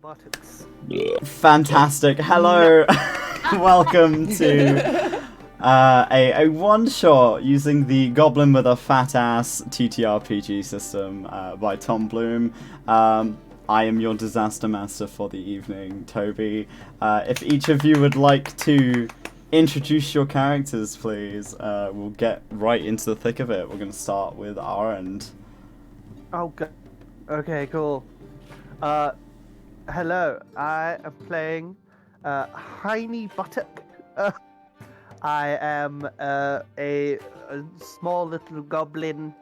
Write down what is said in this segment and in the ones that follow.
buttocks. Fantastic. Hello. Welcome to a one-shot using the Goblin with a Fat Ass TTRPG system by Tom Bloom. I am your disaster master for the evening, Toby. If each of you would like to introduce your characters, please, we'll get right into the thick of it. We're going to start with our end. Oh, good. Okay, cool. Hello. I am playing Heiny Buttock. I am a small little goblin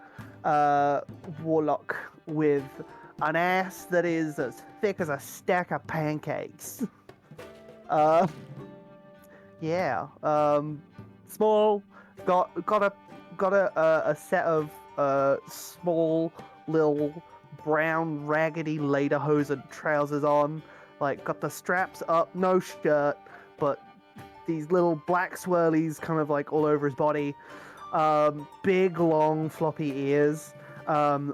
warlock with an ass that is as thick as a stack of pancakes. Yeah. Small. Got a set of small little brown raggedy lederhosen trousers on. Like, got the straps up, no shirt, but these little black swirlies kind of like all over his body. Big long floppy ears,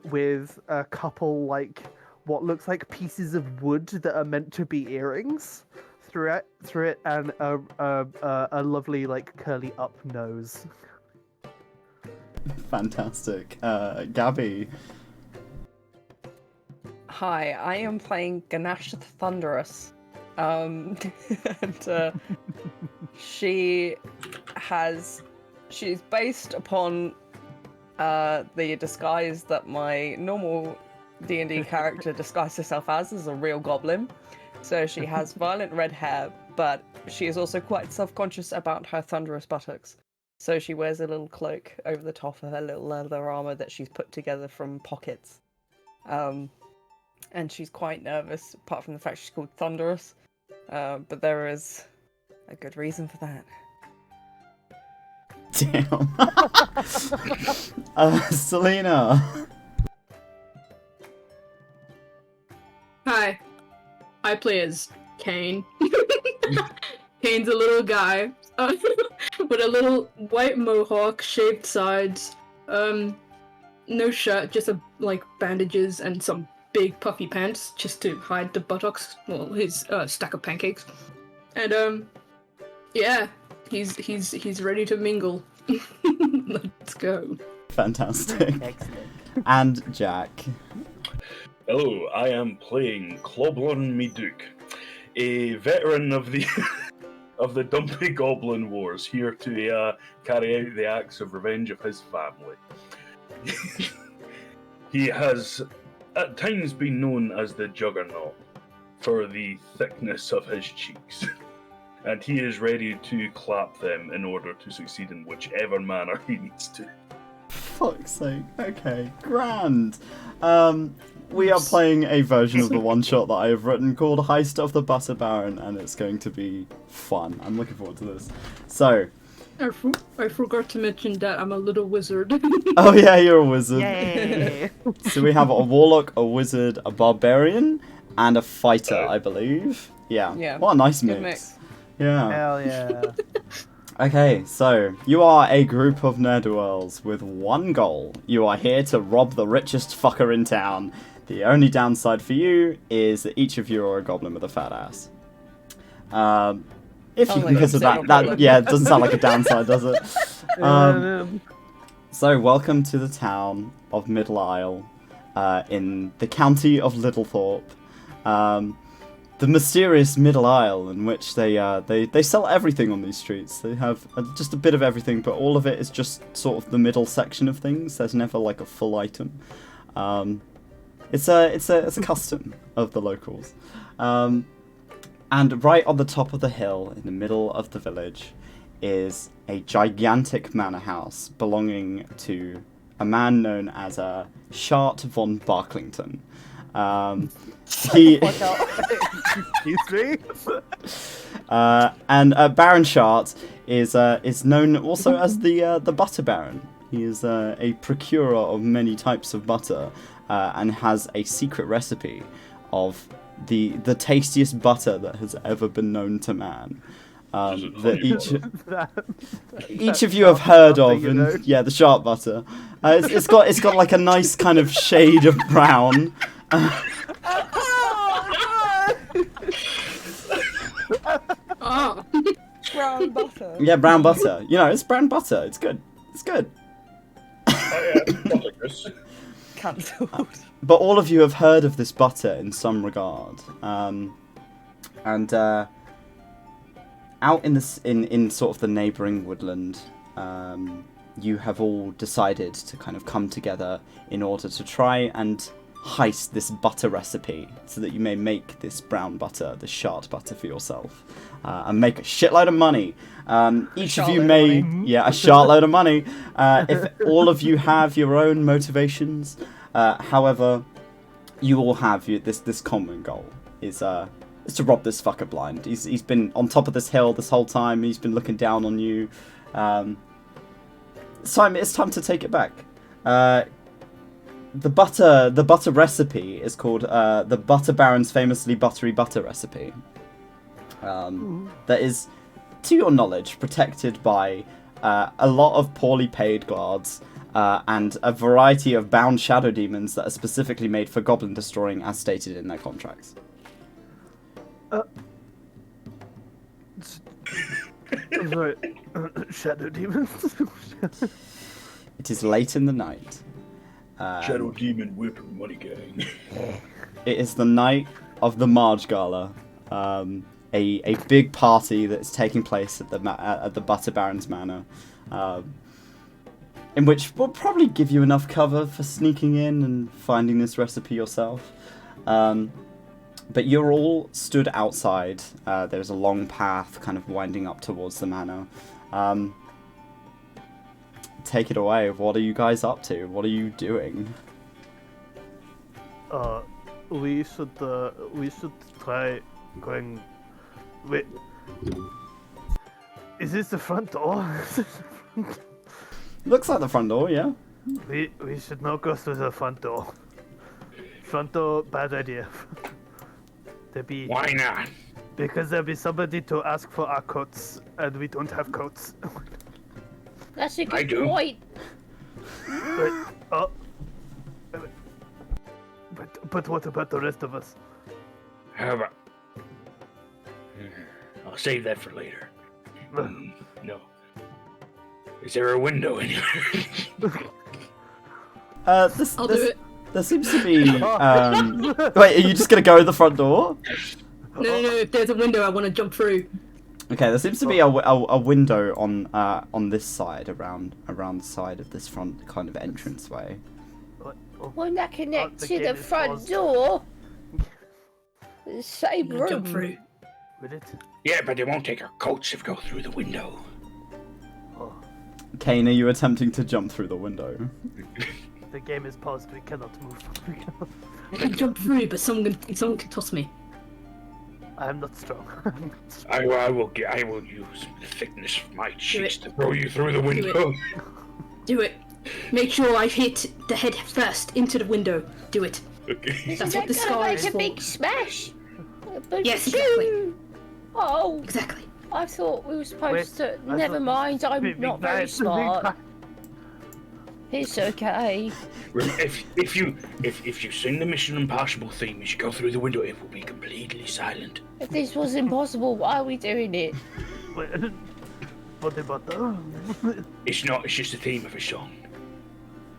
with a couple like what looks like pieces of wood that are meant to be earrings through it, and a lovely like curly up nose. Fantastic. Gabby. Hi, I am playing Ganache the Thunderous. And she's based upon the disguise that my normal D&D character disguised herself as a real goblin. So she has violent red hair, but she is also quite self-conscious about her thunderous buttocks. So she wears a little cloak over the top of her little leather armor that she's put together from pockets. And she's quite nervous, apart from the fact she's called Thunderous. But there is a good reason for that. Damn. Selena. Hi, I play as Kane. Kane's a little guy with a little white mohawk, shaved sides, no shirt, just bandages and some big puffy pants just to hide the buttocks. Well, his stack of pancakes, and yeah, he's ready to mingle. Let's go. Fantastic. Excellent. And Jack. Hello, I am playing Goblin Miduk, a veteran of the of the Dumpy Goblin Wars, here to carry out the acts of revenge of his family. He has at times been known as the Juggernaut for the thickness of his cheeks, and he is ready to clap them in order to succeed in whichever manner he needs to. Fuck's sake. Okay, grand. We are playing a version of the one-shot that I have written called Heist of the Butter Baron, and it's going to be fun. I'm looking forward to this. So... I forgot to mention that I'm a little wizard. Oh yeah, you're a wizard. Yay! So we have a warlock, a wizard, a barbarian, and a fighter, I believe. Yeah. Yeah. What a nice Good mix. Yeah. Hell yeah. Okay, so you are a group of ne'er-do-wells with one goal. You are here to rob the richest fucker in town. The only downside for you is that each of you are a goblin with a fat ass. If you Sounds can like consider a that, yeah, it doesn't sound like a downside, does it? So, welcome to the town of Middle Isle, in the county of Littlethorpe. The mysterious Middle Isle, in which they sell everything on these streets. They have just a bit of everything, but all of it is just sort of the middle section of things. There's never like a full item. It's a custom of the locals. And right on the top of the hill, in the middle of the village, is a gigantic manor house belonging to a man known as Shart von Barklington. He Excuse me. and Baron Shart is known also as the Butter Baron. He is a procurer of many types of butter, and has a secret recipe of the tastiest butter that has ever been known to man. That each of you have heard of, and yeah, the sharp butter. It's got like a nice kind of shade of brown. Oh. Brown butter. Yeah, brown butter. You know, it's brown butter. It's good. It's good. Cancelled. But all of you have heard of this butter in some regard. Out in this in sort of the neighbouring woodland, you have all decided to kind of come together in order to try and heist this butter recipe so that you may make this brown butter, this shard butter for yourself, and make a shitload of money. Each of you may, a shitload of money. If all of you have your own motivations, however, you all have this common goal is to rob this fucker blind. He's been on top of this hill this whole time. He's been looking down on you. It's time to take it back. The butter recipe is called the Butter Baron's famously buttery butter recipe. That is, to your knowledge, protected by a lot of poorly paid guards and a variety of bound shadow demons that are specifically made for goblin destroying, as stated in their contracts. Right. Shadow demons. It is late in the night. Shadow Demon Whipping Money Gang. It is the night of the Marge Gala, a big party that's taking place at the Butter Baron's Manor, in which we'll probably give you enough cover for sneaking in and finding this recipe yourself. But you're all stood outside. There's a long path kind of winding up towards the manor. Take it away. What are you guys up to? What are you doing? We should try going. Wait. Is this the front door? Looks like the front door, yeah. We should not go through the front door. Front door, bad idea. Why not? Because there'll be somebody to ask for our coats, and we don't have coats. That's a I good do. point. But what about the rest of us? How about... I'll save that for later. No. Is there a window anywhere? I'll do it. There seems to be. Wait, are you just gonna go to the front door? No, if there's a window, I want to jump through. Okay, there seems to be a window on this side, around the side of this front kind of entranceway. Won't that connect the to game the is front paused. door? The same I'm gonna jump room. through. Will it? Yeah, but they won't take our coats if we go through the window. Oh, Kane, are you attempting to jump through the window? the game is paused. We cannot move. I can jump through, but someone can toss me. I am not strong. I will use the thickness of my cheeks to throw you through the window. Do it. Make sure I hit the head first into the window. Do it. Okay. That's Is what the that sky gonna is make a for. big smash? Yes, exactly. Oh, Exactly. I thought we were supposed to. I Never thought- mind, I'm Big not very bang, big smart. bang. It's okay. If you sing the Mission Impossible theme as you go through the window, it will be completely silent. If this was impossible, why are we doing it? Wait, butter, butter. It's not. It's just the theme of a song.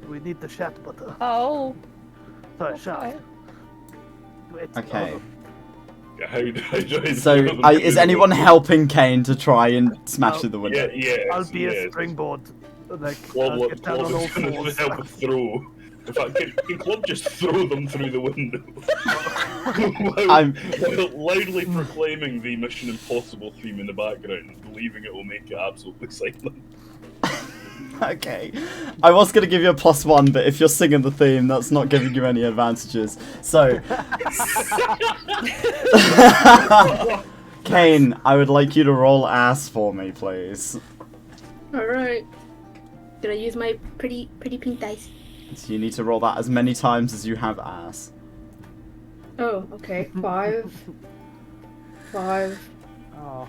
We need the shat butter. Oh, Sorry, okay. shat. Wait, Okay. So Is anyone helping Kane to try and smash through the window? Yeah. I'll be a springboard. Like, I'll get down on all Club is going fours. to help throw. In fact, can Club just throw them through the window? while loudly proclaiming the Mission Impossible theme in the background, believing it will make it absolutely silent. Okay. I was going to give you a +1, but if you're singing the theme, that's not giving you any advantages. So... Kane, I would like you to roll ass for me, please. Alright. Did I use my pretty pink dice? So you need to roll that as many times as you have ass. Oh, okay. 5. 5. Oh.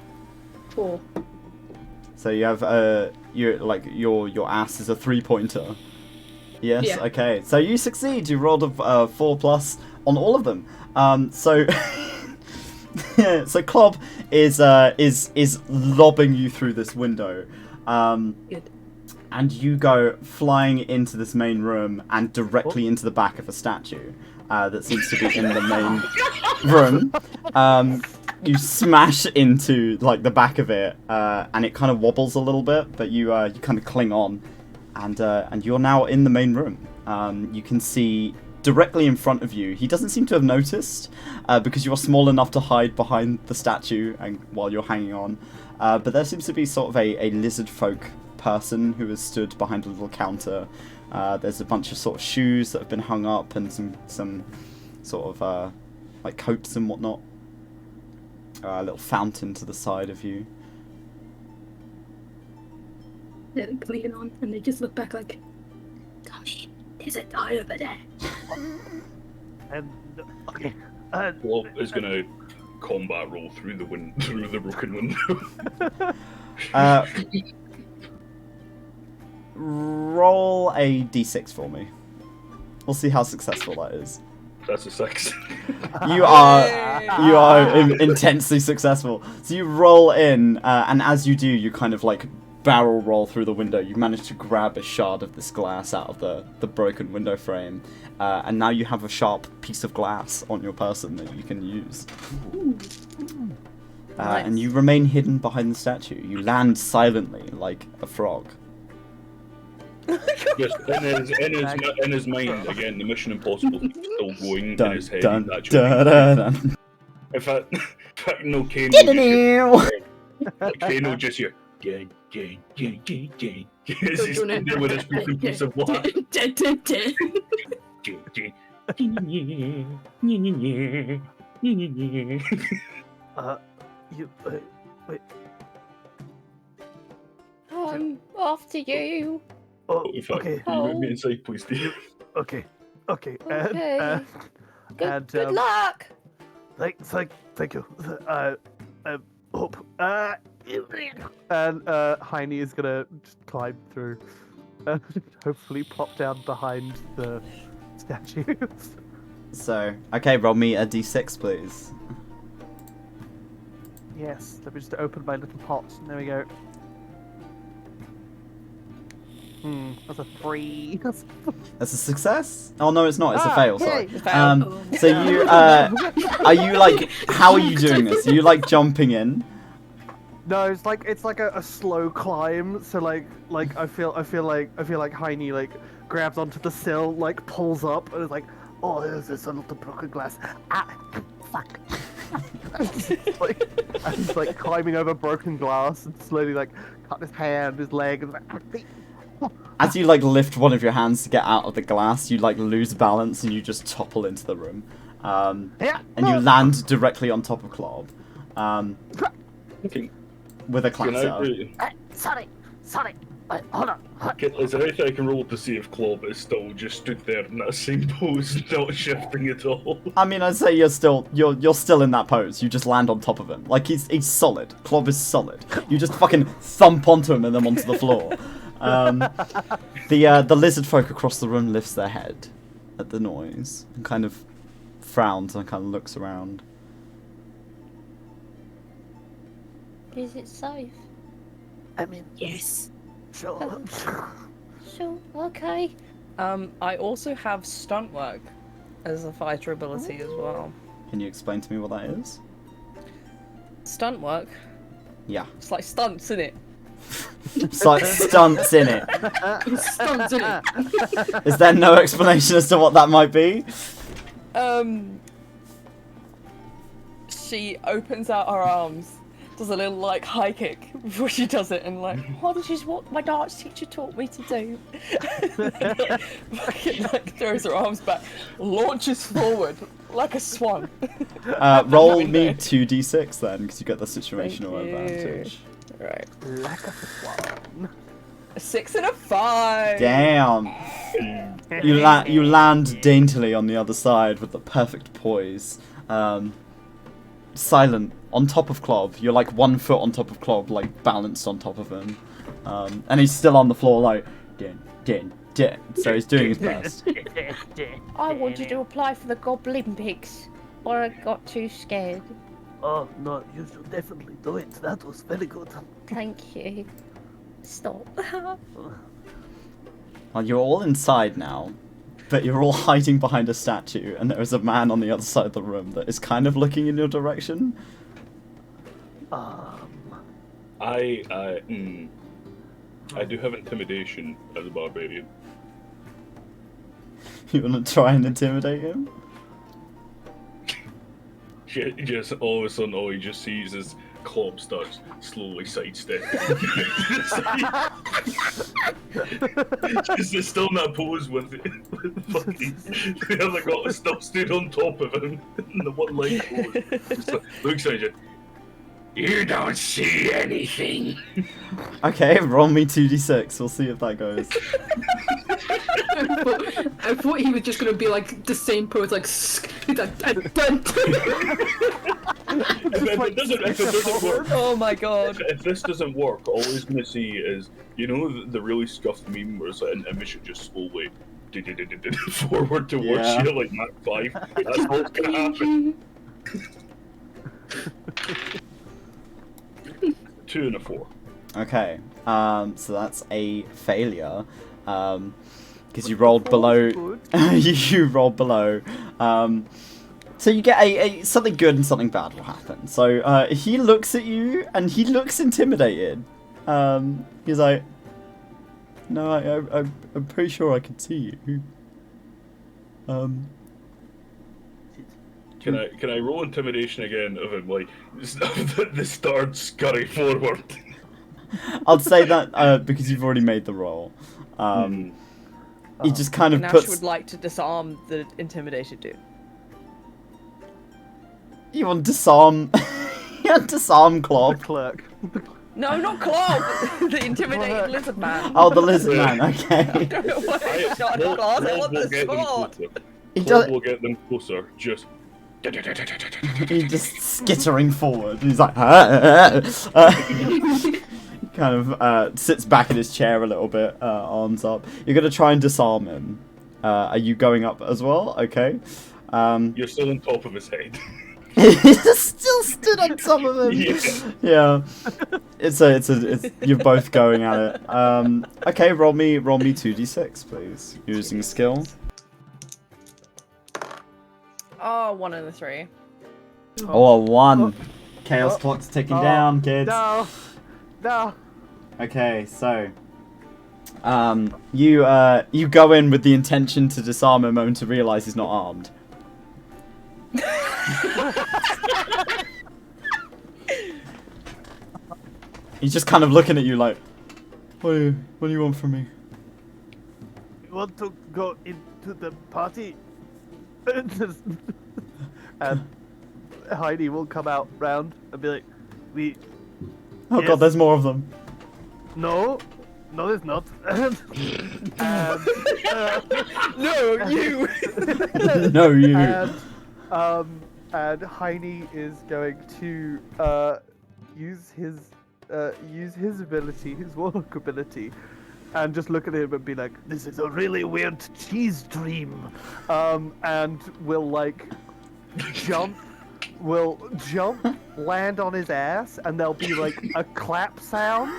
4. So you have your ass is a 3-pointer. Yes. Yeah. Okay. So you succeed. You rolled a 4+ on all of them. So So Klob is lobbing you through this window, Good. and you go flying into this main room and directly into the back of a statue that seems to be in the main room. You smash into like the back of it, and it kind of wobbles a little bit, but you kind of cling on, and you're now in the main room. You can see directly in front of you. He doesn't seem to have noticed because you're small enough to hide behind the statue and while you're hanging on. But there seems to be sort of a lizard folk person who has stood behind a little counter. There's a bunch of sort of shoes that have been hung up and some sort of like coats and whatnot. A little fountain to the side of you. They're clinging on, and they just look back like, "Gosh, there's a guy over there." And okay. Klob is gonna combat roll through the broken window. Roll a d6 for me. We'll see how successful that is. That's a 6. You are intensely successful. So you roll in, and as you do, you kind of like barrel roll through the window. You manage to grab a shard of this glass out of the broken window frame, and now you have a sharp piece of glass on your person that you can use. Nice. And you remain hidden behind the statue. You land silently like a frog. Just in his mind again, the Mission Impossible is still going in Dun, his head. dun, He's actually dun, dun, dun. in fact, no, Kane will just hear, Kane will just hear, gang. As he's Doing it. there with his broken piece of glass. You wait. After you. Oh, In fact, okay. can you move me inside, please, Steve? Okay. Okay. And, Good luck. thank you. Hope. And Heine is gonna just climb through, and hopefully pop down behind the statue. So, okay, roll me a d6, please. Yes. Let me just open my little pot. There we go. That's a 3. That's a success? Oh no, it's not. It's a Ah, fail. Sorry. yay. So you are you like? How are you doing this? Are you like jumping in? No, it's like a slow climb. So like I feel like Heine like grabs onto the sill, like pulls up, and is like, oh, there's this little broken glass. Ah, fuck. and he's like climbing over broken glass and slowly like cut his hand, his leg, and like. As you like lift one of your hands to get out of the glass, you like lose balance and you just topple into the room. Yeah. And you land directly on top of Klob. Can, With a can clap I do, Sorry. Hold on. is there anything I can roll to see if Klob is still just stood there in that same pose, not shifting at all? I mean, I'd say you're still in that pose. You just land on top of him. Like he's solid. Klob is solid. You just fucking thump onto him and then onto the floor. The lizard folk across the room lifts their head at the noise and kind of frowns and kind of looks around. Is it safe? I mean, Yes. sure. Sure. Okay. I also have stunt work as a fighter ability as well. Can you explain to me what that is? Stunt work? Yeah. It's like stunts, isn't it? It's like stunts in it. Stunts, innit? Is there no explanation as to what that might be? She opens out her arms, does a little like high kick before she does it, and like, Oh, this is what my dance teacher taught me to do. fucking like throws her arms back, launches forward like a swan. Roll Window. me 2d6 then, because you get the situational Thank you. advantage. Right. Like a swan. A 6 and a 5. Damn. You land daintily on the other side with the perfect poise. Silent, on top of Klob. You're like 1 foot on top of Klob, like balanced on top of him. And he's still on the floor like, din. So he's doing his best. I wanted to apply for the Goblin Pigs, but I got too scared. Oh no, you should definitely do it. That was very good. Thank you. Stop. Well, you're all inside now, but you're all hiding behind a statue, and there is a man on the other side of the room that is kind of looking in your direction. I do have intimidation as a barbarian. You want to try and intimidate him? Just all of a sudden, all he just sees is Klob starts slowly sidestepping. Just still in that pose with fucking the other guy still stood on top of him in the one leg pose. Just looks at you. You don't see anything. Okay, roll me 2d6. We'll see if that goes. I thought he was just gonna be like the same pose, like. If it doesn't work, Oh my god. if this doesn't work, all he's gonna see is, you know, the really scuffed meme where it's like an image just slowly forward towards Yeah. you like Mach 5. That's what's gonna happen. 2 and a 4. Okay, so that's a failure. Because you rolled below. You rolled below. So you get a something good and something bad will happen. So he looks at you and he looks intimidated. He's like, "No, I'm pretty sure I can see you." Can I roll intimidation again of him like the start scurry forward? I'll say that because you've already made the roll. He just kind of Nash puts. would like to disarm the intimidated dude. You want to disarm. You want to disarm Klob. Clerk. No, not Claw! The intimidated lizard man. Oh, the lizard man. I Okay. don't know why it's not a claw, I want the sword! He Claw does. will get them closer. Just. He's just skittering forward. He's like, kind of sits back in his chair a little bit, arms up. You're gonna try and disarm him. Are you going up as well? Okay. You're still on top of his head. He's still stood on top of him. Yeah. It's you're both going at it. Okay, roll me 2d6, please. Using skill. Oh, 1 and a 3. Oh, a 1. Oh. Chaos Oh. clock's ticking Oh. down, kids. No. No. Okay, so you go in with the intention to disarm him only to realise he's not armed. He's just kind of looking at you like, what do you want from me? You want to go into the party? And Heidi will come out round and be like, Oh Yes. god, there's more of them. no, there's not. And, No, you! No, you. And Heine is going to use his ability, his warlock ability, and just look at him and be like, "This is a really weird cheese dream," and will like jump, land on his ass, and there'll be like a clap sound.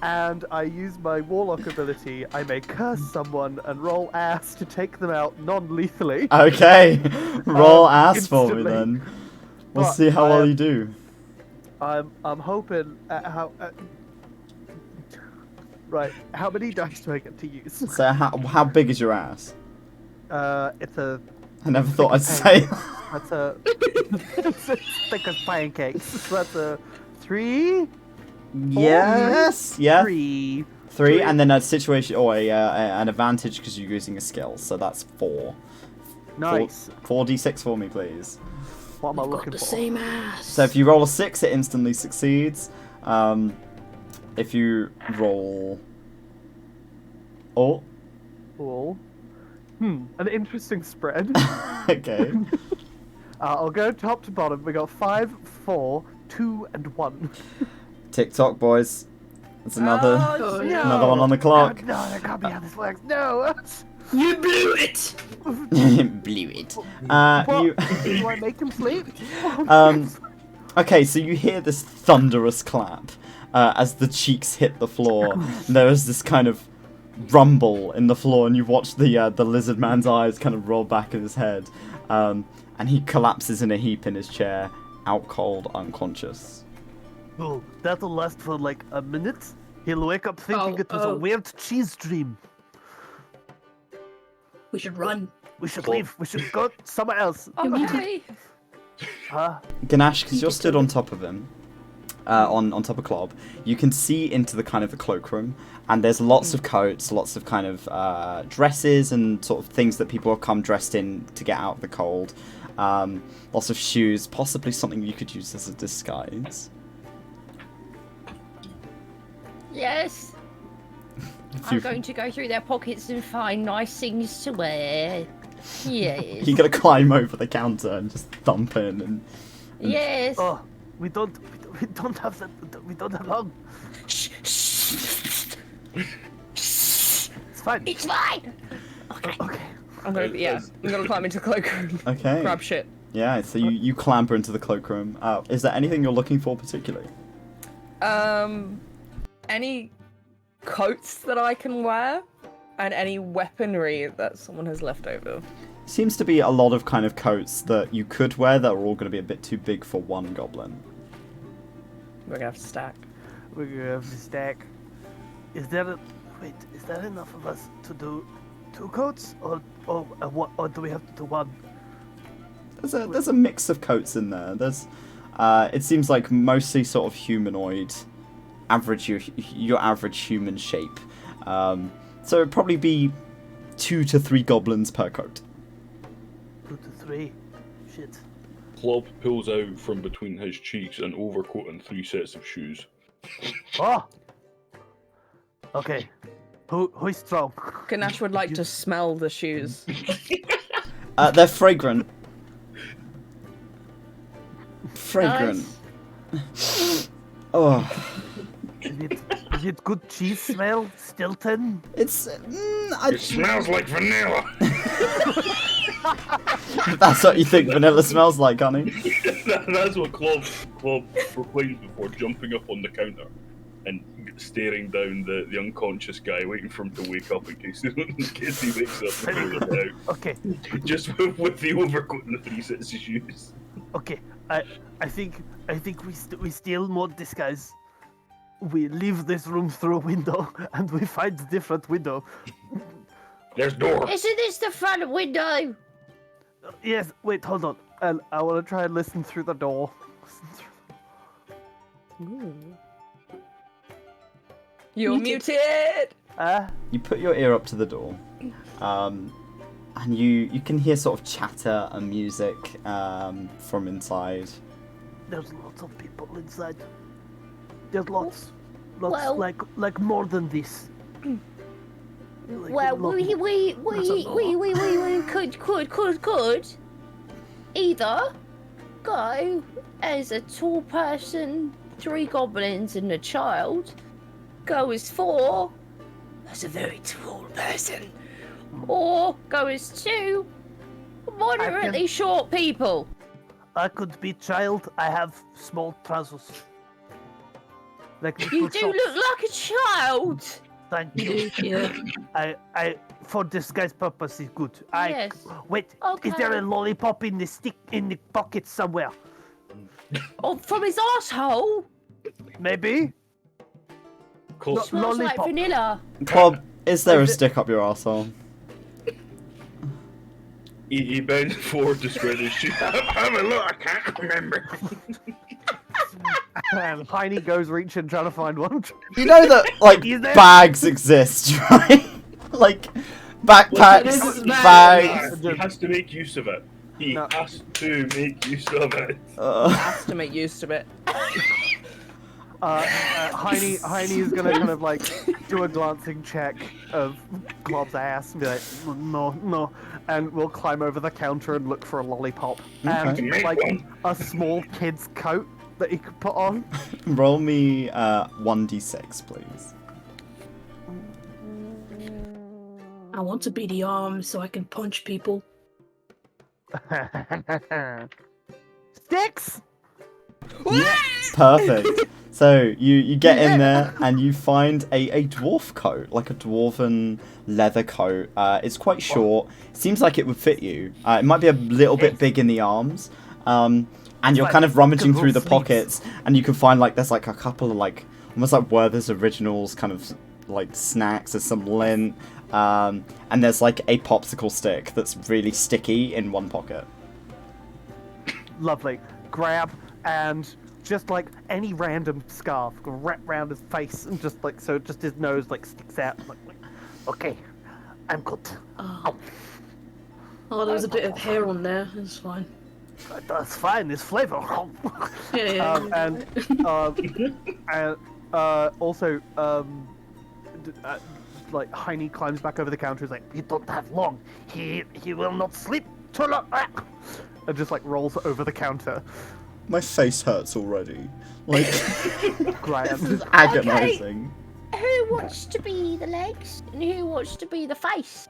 And I use my warlock ability. I may curse someone and roll ass to take them out non-lethally. Okay, roll ass for me instantly. then. We'll But see how well you do. I'm hoping right. How many dice do I get to use? So how big is your ass? It's a. I never thought I'd say. That's a. It's as thick as pancakes. So that's a 3. Yes. Yeah. 3. 3, and then a situation or an advantage because you're using a skill, so that's 4. Nice. 4d6 for me, please. What am I Got looking the for? same ass. So if you roll a 6, it instantly succeeds. If you roll, Oh. An interesting spread. okay. I'll go top to bottom. We got 5, 4, 2, and 1. TikTok boys. That's another Oh, no. another one on the clock. No, that can't be how this works. No. You blew it! Blew it. What? Do I make him sleep? Okay, so you hear this thunderous clap as the cheeks hit the floor. There is this kind of rumble in the floor, and you watch the lizard man's eyes kind of roll back in his head, and he collapses in a heap in his chair, out cold, unconscious. Oh, that'll last for like a minute. He'll wake up thinking it was a weird cheese dream. We should run. We should leave. We should go somewhere else. Okay. Ganache, because you're stood on top of him, on top of Klob, you can see into the kind of the cloakroom, and there's lots of coats, lots of kind of dresses and sort of things that people have come dressed in to get out of the cold. Lots of shoes, possibly something you could use as a disguise. Yes. I'm going to go through their pockets and find nice things to wear. Yes. You're gonna climb over the counter and just thump in and... Yes. Oh, we don't have that. We don't have long. Shh, shh. It's fine. It's fine. Okay. Okay. I'm gonna climb into the cloakroom. Okay. Grab shit. Yeah, so you clamber into the cloakroom. Is there anything you're looking for particularly? Any coats that I can wear, and any weaponry that someone has left over. Seems to be a lot of kind of coats that you could wear that are all going to be a bit too big for one goblin. We're gonna have to stack. We're gonna have to stack. Is there enough of us to do 2 coats, or do we have to do 1? There's a mix of coats in there. There's it seems like mostly sort of humanoid, your average human shape. So it'd probably be 2 to 3 goblins per coat. 2 to 3. Shit. Klob pulls out from between his cheeks an overcoat and 3 sets of shoes. Oh. Okay. Who's strong? Ganache would like to smell the shoes. They're fragrant. Fragrant. Nice. Oh, Is it good cheese smell? Stilton? it's. It smells like vanilla! That's what you think vanilla smells like, honey. That's what Klob proclaims before jumping up on the counter and staring down the unconscious guy, waiting for him to wake up in case he wakes up and throws it out. Okay. Just with the overcoat and the 3 sets of shoes. Okay. I think we steal more disguise. We leave this room through a window, and we find a different window. There's door. Isn't this the front window? Yes. Wait. Hold on. I want to try and listen through the door. You're muted! You put your ear up to the door, and you can hear sort of chatter and music from inside. There's lots of people inside. There's lots, Well- like more than this. Like, Well, lot we more. could either go as a tall person, 3 goblins and a child, go as 4 as a very tall person, or go as 2 moderately short people. I could be child. I have small trousers. Like You little do shorts. look like a child. Thank You you. do, yeah. I for disguise purpose is good. Yes. Wait. Is there Okay. a lollipop in the pocket somewhere? Oh, from his asshole. Maybe. Klob, Smells like Lollipop. vanilla. Klob, is there a stick up your arsehole? he bends forward to spread his shoes. Have a look, I can't remember. And Heiny goes reaching trying to find one. You know that, like, Is there- bags exist, right? Like, backpacks, bags. He has to make use of it. He No. has to make use of it. Has to make use of it. Heiny is gonna kind of like do a glancing check of Glob's ass and be like, no, and we'll climb over the counter and look for a lollipop and Okay. like a small kid's coat that he could put on. Roll me 1d6, please. I want to be the arm so I can punch people. Sticks. Yeah, perfect. So you get in there and you find a dwarf coat, like a dwarven leather coat. It's quite short. Seems like it would fit you. It might be a little bit big in the arms. And you're kind of rummaging through the pockets, and you can find like there's like a couple of like almost like Werther's Originals kind of like snacks. There's some lint, and there's like a popsicle stick that's really sticky in one pocket. Lovely. Grab and just like any random scarf, wrap around his face, and just like so, just his nose like sticks out. Like, okay, I'm good. Oh, there was a bit of hair on there. It's fine. That's fine. It's flavor. Yeah. And also, like Heine climbs back over the counter. He's like, "You don't have long. He will not sleep too long." And just like rolls over the counter. My face hurts already. Like, Graham. agonizing. Who wants to be the legs and who wants to be the face?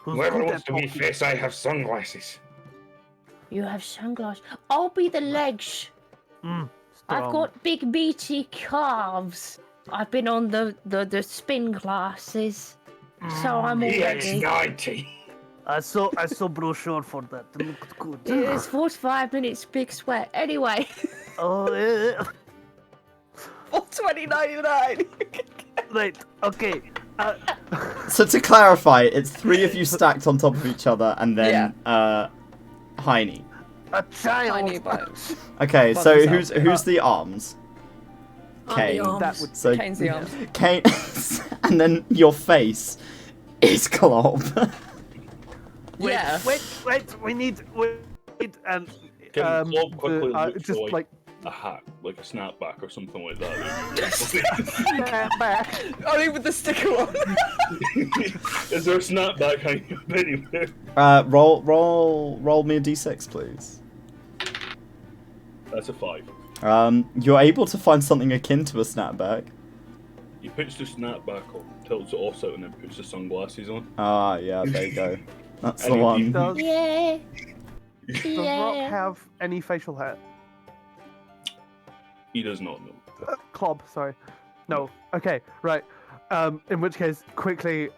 Whoever wants to be face, I have sunglasses. You have sunglasses. I'll be the legs. I've Strong. got big meaty calves. I've been on the spin classes, so I'm all ready. 90. I saw brochure for that. It looked good. It's 45 minutes, big sweat. Anyway, Oh, yeah. For $20.99. Right. Okay. So to clarify, it's 3 of you stacked on top of each other, and then Heine. A child. Tiny bunch. Okay, By so themselves. who's the arms? I'm Kane. the arms. That would. So Kane's the arms. Kane, and then your face is Klob. Wait, Yeah. Wait. We need. Wait. And. Can Klob quickly look just for, like. a hat, like a snapback or something like that? Back. Only with the sticker on. Is there a snapback hanging up anywhere? Roll me a d6, please. That's a 5. You're able to find something akin to a snapback. He puts the snapback on, tilts it off out, and then puts the sunglasses on. Ah, yeah, there you go. That's the And he- one. Does yeah, Does Rock have any facial hair? He does not know. Clob, sorry. No. Okay, right. In which case, quickly,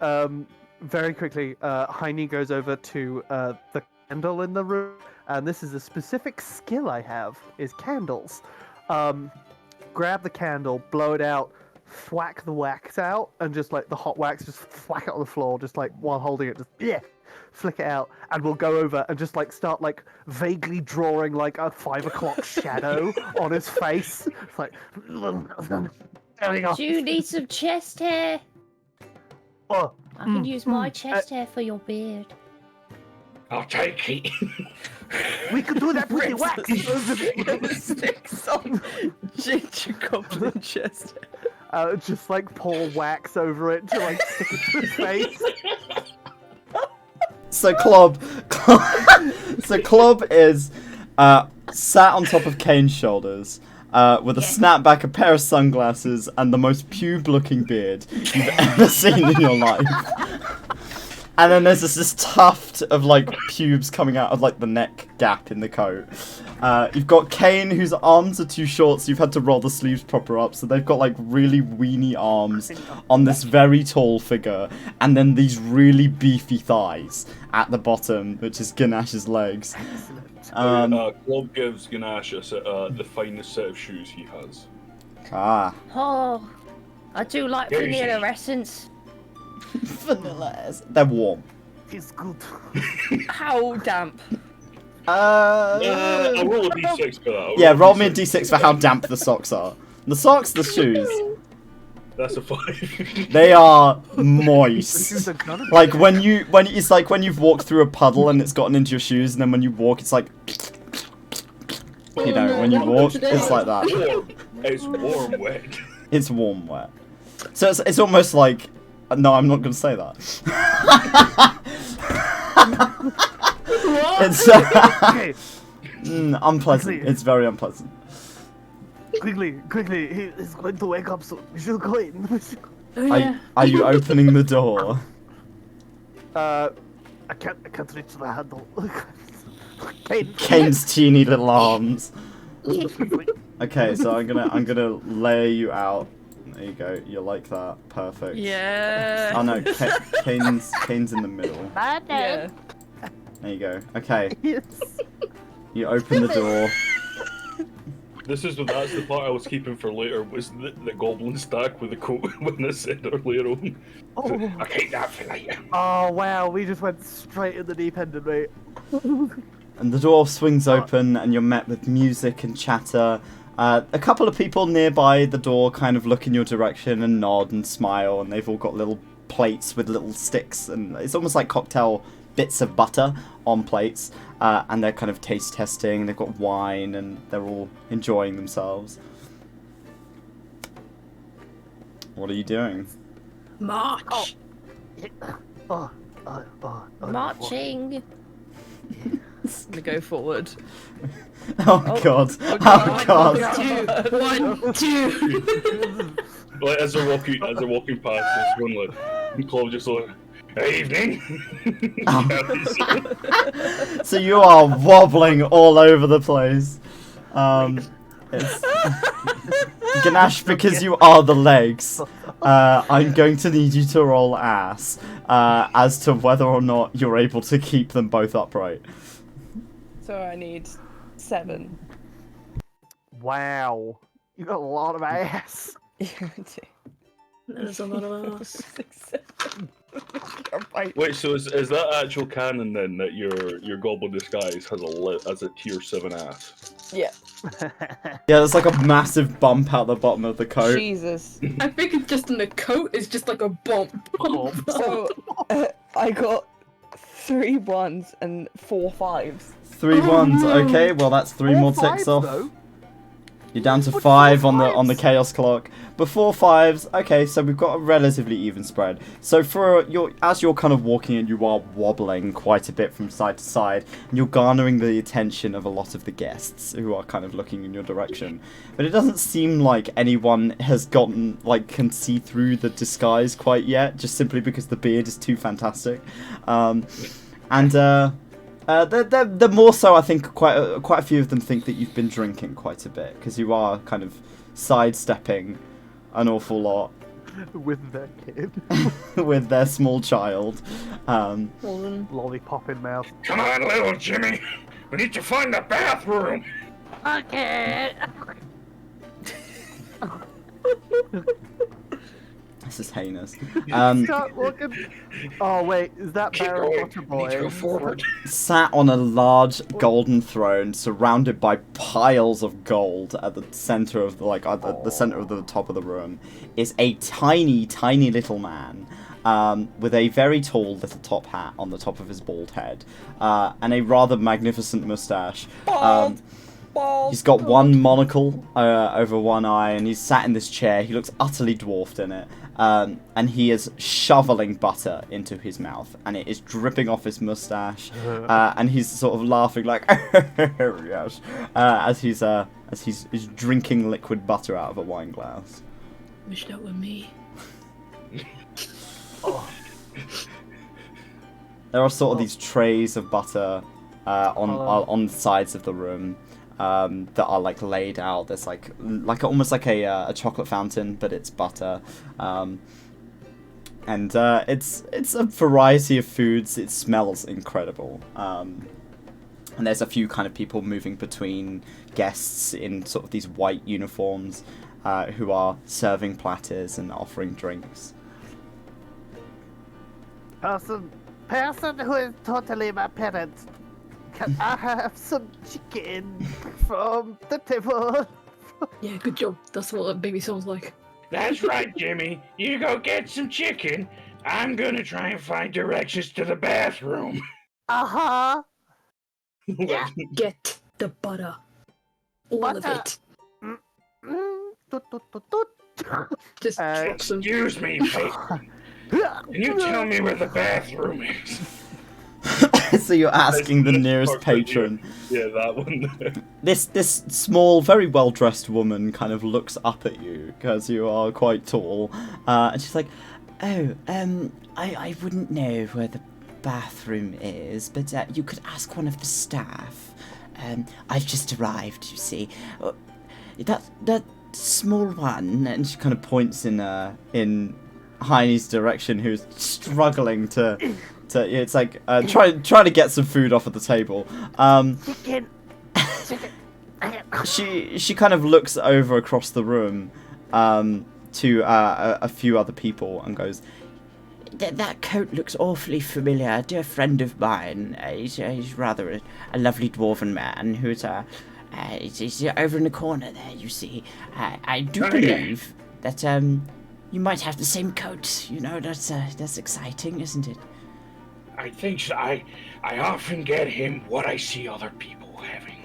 very quickly, Heine goes over to the candle in the room, and this is a specific skill I have, is candles. Grab the candle, blow it out, thwack the wax out, and just like the hot wax, just thwack it on the floor, just like while holding it, just flick it out, and we'll go over and just like start like vaguely drawing like a 5 o'clock shadow on his face. It's like, there we go. do you need some chest hair? Oh, I can use my chest hair for your beard. I'll take it. we could do that with the wax. Sticks on ginger goblin chest. Just like pour wax over it to like stick it to his face. So Klob is sat on top of Kane's shoulders with a snapback, a pair of sunglasses, and the most pube-looking beard you've ever seen in your life. And then there's this tuft of like pubes coming out of like the neck gap in the coat. You've got Kane, whose arms are too short, so you've had to roll the sleeves proper up. So they've got like really weeny arms on this very tall figure, and then these really beefy thighs at the bottom, which is Ganash's legs. Klob gives Ganache the finest set of shoes he has. Oh, I do like There you vanilla see. essence. Vanilla. They're warm. He's good. How damp? I'll roll a d6 for that. Yeah, roll me a d6 for how damp the socks are. The socks, the shoes, That's a 5. they are The moist. shoes are gonna be- Like when it's like when you've walked through a puddle and it's gotten into your shoes, and then when you walk, it's like, you know, when you walk, it's like that. It's warm wet. It's warm wet. So it's almost like, no, I'm not gonna say that. It's Okay, unpleasant. It's very unpleasant. quickly, he is going to wake up soon. We should go in. Oh yeah. Are you opening the door? I can't reach the handle. Kane, Kane's teeny little arms. Okay, so I'm gonna lay you out. There you go. You're like that. Perfect. Yeah. Oh no, Kane's in the middle. Yeah. There you go. Okay, Yes. you open the door. That's the part I was keeping for later, was the goblin stack with the coat when I said earlier on. Oh. I keep that for later. Oh wow, we just went straight in the deep end, didn't we? And the door swings open, and you're met with music and chatter. A couple of people nearby the door kind of look in your direction and nod and smile, and they've all got little plates with little sticks, and it's almost like cocktail bits of butter on plates, and they're kind of taste testing. They've got wine, and they're all enjoying themselves. What are you doing? March. Marching. Gonna go forward. Oh god! Oh god! 1, 2. Like as they're walking past, there's one like, and Chloe just like, evening. So you are wobbling all over the place. It's Ganesh, because you are the legs. I'm going to need you to roll ass as to whether or not you're able to keep them both upright. So I need 7. Wow, you got a lot of ass. Yeah, I do. There's a lot of us. 6, 7. Right. Wait, so is that actual canon then, that your goblin disguise has a tier 7 ass? Yeah. Yeah, there's like a massive bump out the bottom of the coat. Jesus. I think it's just in the coat. It's just like a bump. So I got 3 1s and 4 5s. 3 ones. no. Okay, well that's 3 more ticks Fives, off. though. You're down to What, 5 4 on the fives? chaos clock. Before 5s, okay, so we've got a relatively even spread. So as you're kind of walking in, you are wobbling quite a bit from side to side, and you're garnering the attention of a lot of the guests who are kind of looking in your direction. But it doesn't seem like anyone has can see through the disguise quite yet, just simply because the beard is too fantastic. They're more so, I think, quite a few of them think that you've been drinking quite a bit, because you are kind of sidestepping an awful lot With their kid. with their small child. Lollipop in mouth. Come on, little Jimmy. We need to find the bathroom. Okay. This is heinous. Start looking. Oh wait, is that Keep Barrel going. Butter We need to go Boy? forward. Sat on a large golden throne, surrounded by piles of gold at the center of the center of the top of the room, is a tiny, tiny little man. With a very tall little top hat on the top of his bald head, and a rather magnificent mustache. He's got one monocle over one eye, and he's sat in this chair. He looks utterly dwarfed in it, and he is shoveling butter into his mouth, and it is dripping off his mustache, and he's sort of laughing like, yes, as he's drinking liquid butter out of a wine glass. Wish that were me. There are sort of these trays of butter on the sides of the room that are like laid out. There's like almost like a chocolate fountain, but it's butter, and it's a variety of foods. It smells incredible, and there's a few kind of people moving between guests in sort of these white uniforms who are serving platters and offering drinks. Person who is totally my parents. Can I have some chicken from the table? Yeah, good job. That's what that baby sounds like. That's right, Jimmy. You go get some chicken. I'm gonna try and find directions to the bathroom. Uh-huh. Yeah. Get the butter. All of Butter. it. Toot, toot, toot, toot. Just drop some. Excuse me, mate. Can you tell me where the bathroom is? So you're asking the nearest Part, yeah. patron. Yeah, that one. this small, very well dressed woman kind of looks up at you because you are quite tall, and she's like, "Oh, I wouldn't know where the bathroom is, but you could ask one of the staff. I've just arrived, you see. That small one," and she kind of points in Heine's direction, who's struggling to it's like trying to get some food off of the table. Chicken. She kind of looks over across the room to a few other people and goes, "That coat looks awfully familiar. A dear friend of mine. He's rather a lovely dwarven man who's he's over in the corner there, you see. I do believe that you might have the same coat. You know, that's exciting, isn't it?" I think so. I often get him what I see other people having.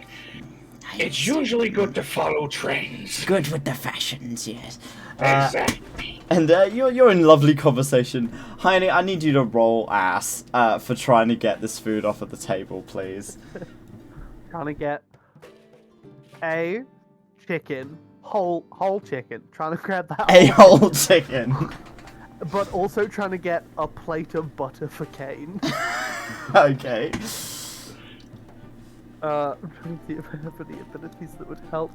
It's usually good to follow trends. Good with the fashions, yes. Exactly. And you're in lovely conversation. Heine, I need you to roll ass for trying to get this food off of the table, please. Trying to get a chicken, whole chicken. Trying to grab that. A whole chicken. But also trying to get a plate of butter for Kane. Okay. I'm trying to see if I have any abilities that would help.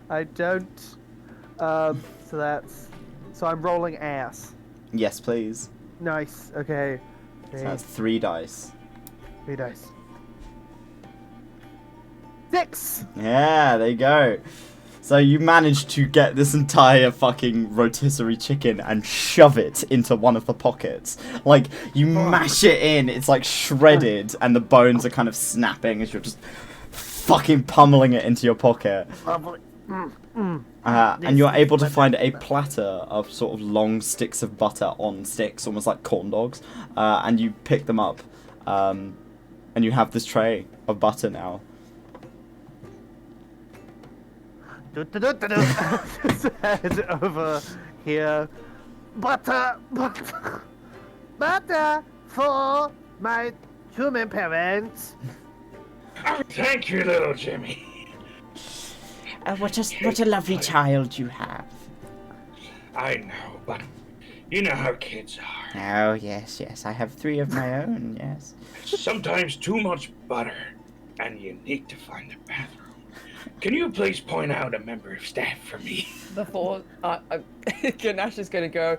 I don't. So I'm rolling ass. Yes, please. Nice. Okay. So that's 3 dice. 3 dice. 6. Yeah, there you go. So you managed to get this entire fucking rotisserie chicken and shove it into one of the pockets. Like, you mash it in, it's like shredded, and the bones are kind of snapping as you're just fucking pummeling it into your pocket. And you're able to find a platter of sort of long sticks of butter on sticks, almost like corn dogs. And you pick them up, and you have this tray of butter now. Just head over here. Butter for my human parents. Oh, thank you, little Jimmy. What a lovely child you have. I know, but you know how kids are. Oh, yes, I have 3 of my own, yes. Sometimes too much butter, and you need to find the bathroom. Can you please point out a member of staff for me? Before Ganesh is going to go.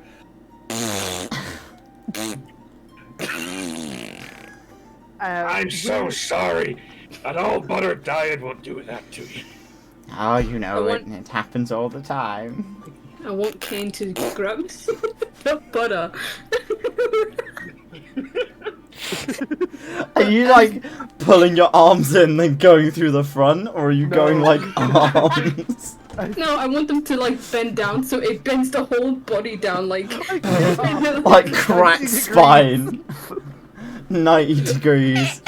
I'm so sorry. An all butter diet will do that to you. Oh, you know, it happens all the time. I want Kane to grab the butter. Are you like pulling your arms in then going through the front, or are you going like arms? No, I want them to like bend down so it bends the whole body down like Like cracked spine. 90 degrees.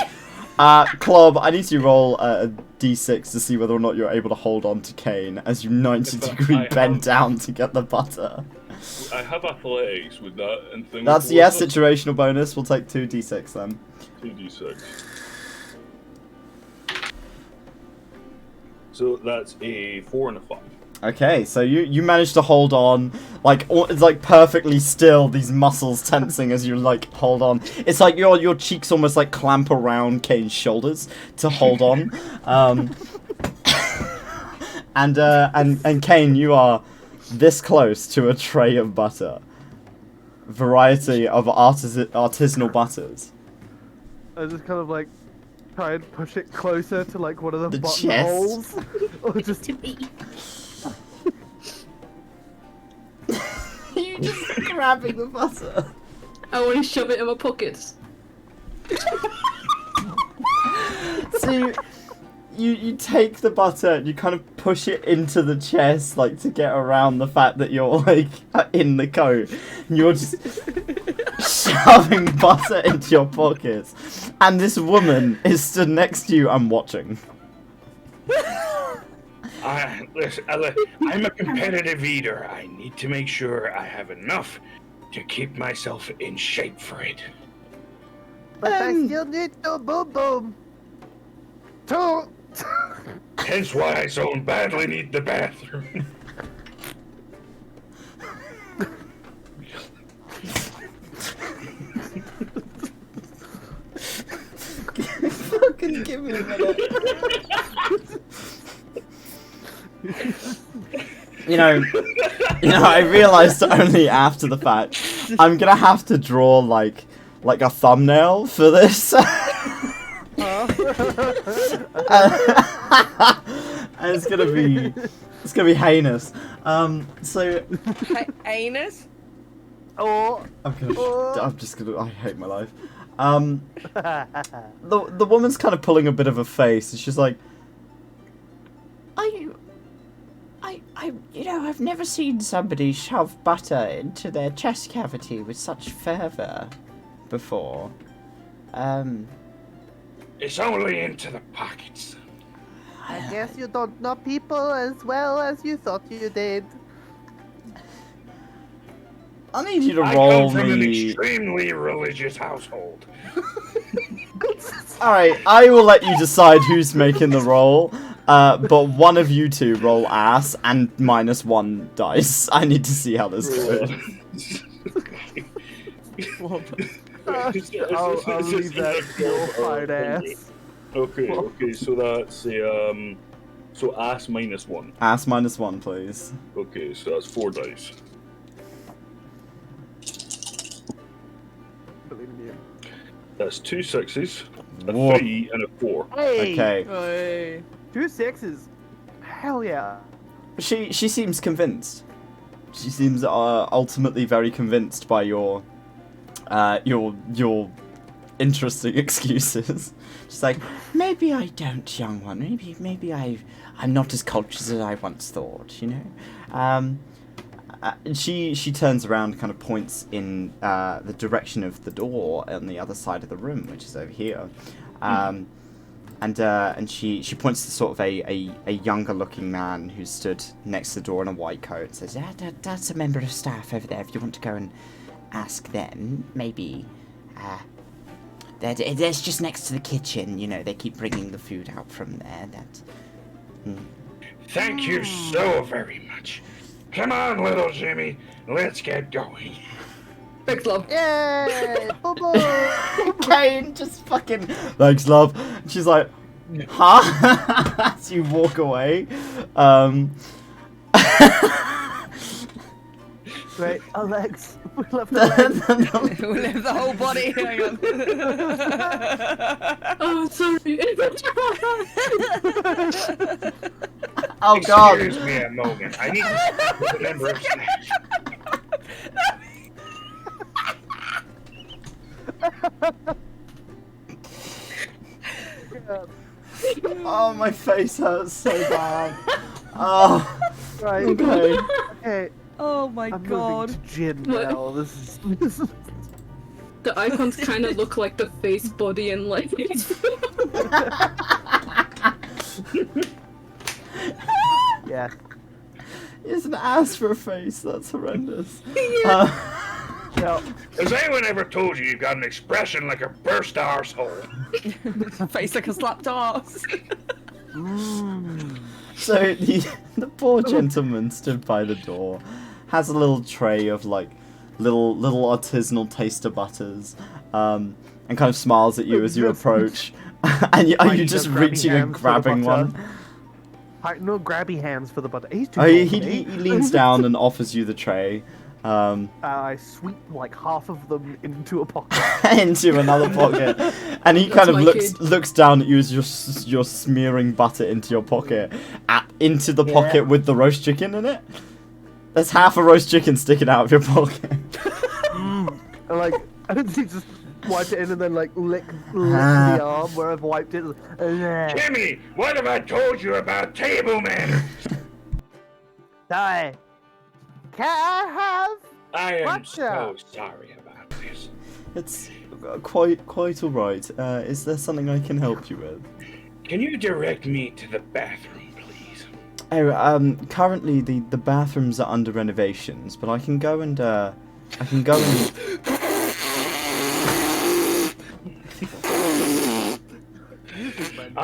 Club, I need you to roll a d6 to see whether or not you're able to hold on to Kane as you 90-degree bend down to get the butter. I have athletics with that and things. That's, yes, situational bonus. We'll take 2d6 then. 2d6. So that's a 4 and a 5. Okay, so you managed to hold on, like, it's like perfectly still, these muscles tensing as you like hold on. It's like your cheeks almost like clamp around Kane's shoulders to hold on. And Kane, you are this close to a tray of butter. Variety of artisanal butters. I just kind of like try and push it closer to like one of the button chest. holes. Or just To me. You're just grabbing the butter. I want to shove it in my pockets. So you take the butter and you kind of push it into the chest, like to get around the fact that you're like in the coat. And you're just shoving butter into your pockets. And this woman is stood next to you and watching. Listen, I'm a competitive eater. I need to make sure I have enough to keep myself in shape for it. But I still need to boom boom. To Hence why I so badly need the bathroom. Fucking give me a minute. You know, I realized only after the fact. I'm gonna have to draw like a thumbnail for this. And it's gonna be heinous. So Anus? Oh. I hate my life. The woman's kind of pulling a bit of a face, and she's like, I've never seen somebody shove butter into their chest cavity with such fervor before. It's only into the pockets. I guess you don't know people as well as you thought you did. I need you to I roll come from an me. extremely religious household. Alright, I will let you decide who's making the roll. But one of you two roll ass and -1 dice. I need to see how this goes. I'll leave that to your fine ass. Okay, so that's a, so ass -1. Ass -1, please. Okay, so that's 4 dice. Believe in you. That's 2 6s, a Whoa. 3, and a 4. Hey! Okay. Hey. 2 6s. Hell yeah. She seems convinced. She seems ultimately very convinced by your interesting excuses. She's like, maybe I don't, young one. Maybe I'm not as cultured as I once thought. You know. She turns around and kind of points in the direction of the door on the other side of the room, which is over here. And she points to sort of a younger looking man who stood next to the door in a white coat and says, that's a member of staff over there if you want to go and ask them. Maybe there's just next to the kitchen, you know, they keep bringing the food out from there. Thank you so very much. Come on, little Jimmy, let's get going. Thanks, love. Yay! Boo-boo! Kane just fucking thanks, love. And she's like, huh? As you walk away. Right, Alex, we left the We left the whole body. Hang on. Oh, sorry. Oh god. Excuse me a moment. I need to remember a snack. Oh, my face hurts so bad. Oh, Right. okay. Okay. Oh my I'm god. moving to gin What? now. This is The icons kind of look like the face, body, and legs. yeah. It's an ass for a face. That's horrendous. No. Has anyone ever told you you've got an expression like a burst arsehole? Face like a slapped arse. So the poor gentleman stood by the door, has a little tray of like little artisanal taster butters, and kind of smiles at you as you approach. And are you just reaching and grabbing one? No grabby hands for the butter. He's too Oh, tall he for me. leans down and offers you the tray. I sweep like half of them into a pocket. Into another pocket, and he That's kind of my looks down at you as you're smearing butter into your pocket, into the pocket with the roast chicken in it. There's half a roast chicken sticking out of your pocket. And like, I don't think just wipe it in and then like lick the arm where I've wiped it. Jimmy, what have I told you about table manners? Die. Can I have? I am Gotcha. so sorry about this. It's quite all right. Is there something I can help you with? Can you direct me to the bathroom, please? Oh, currently the bathrooms are under renovations, but I can go and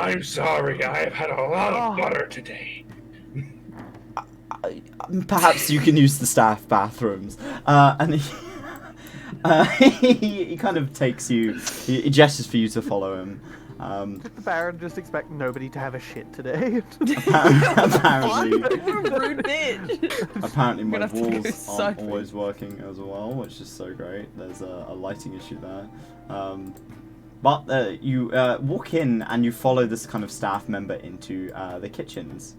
I'm sorry, I have had a lot of butter today. Perhaps you can use the staff bathrooms. And he kind of takes you. He gestures for you to follow him. Did the Baron just expect nobody to have a shit today? Apparently, Rude bitch. apparently my gonna have to go walls aren't cycling. always working as well, which is so great. There's a lighting issue there. But you walk in and you follow this kind of staff member into the kitchens.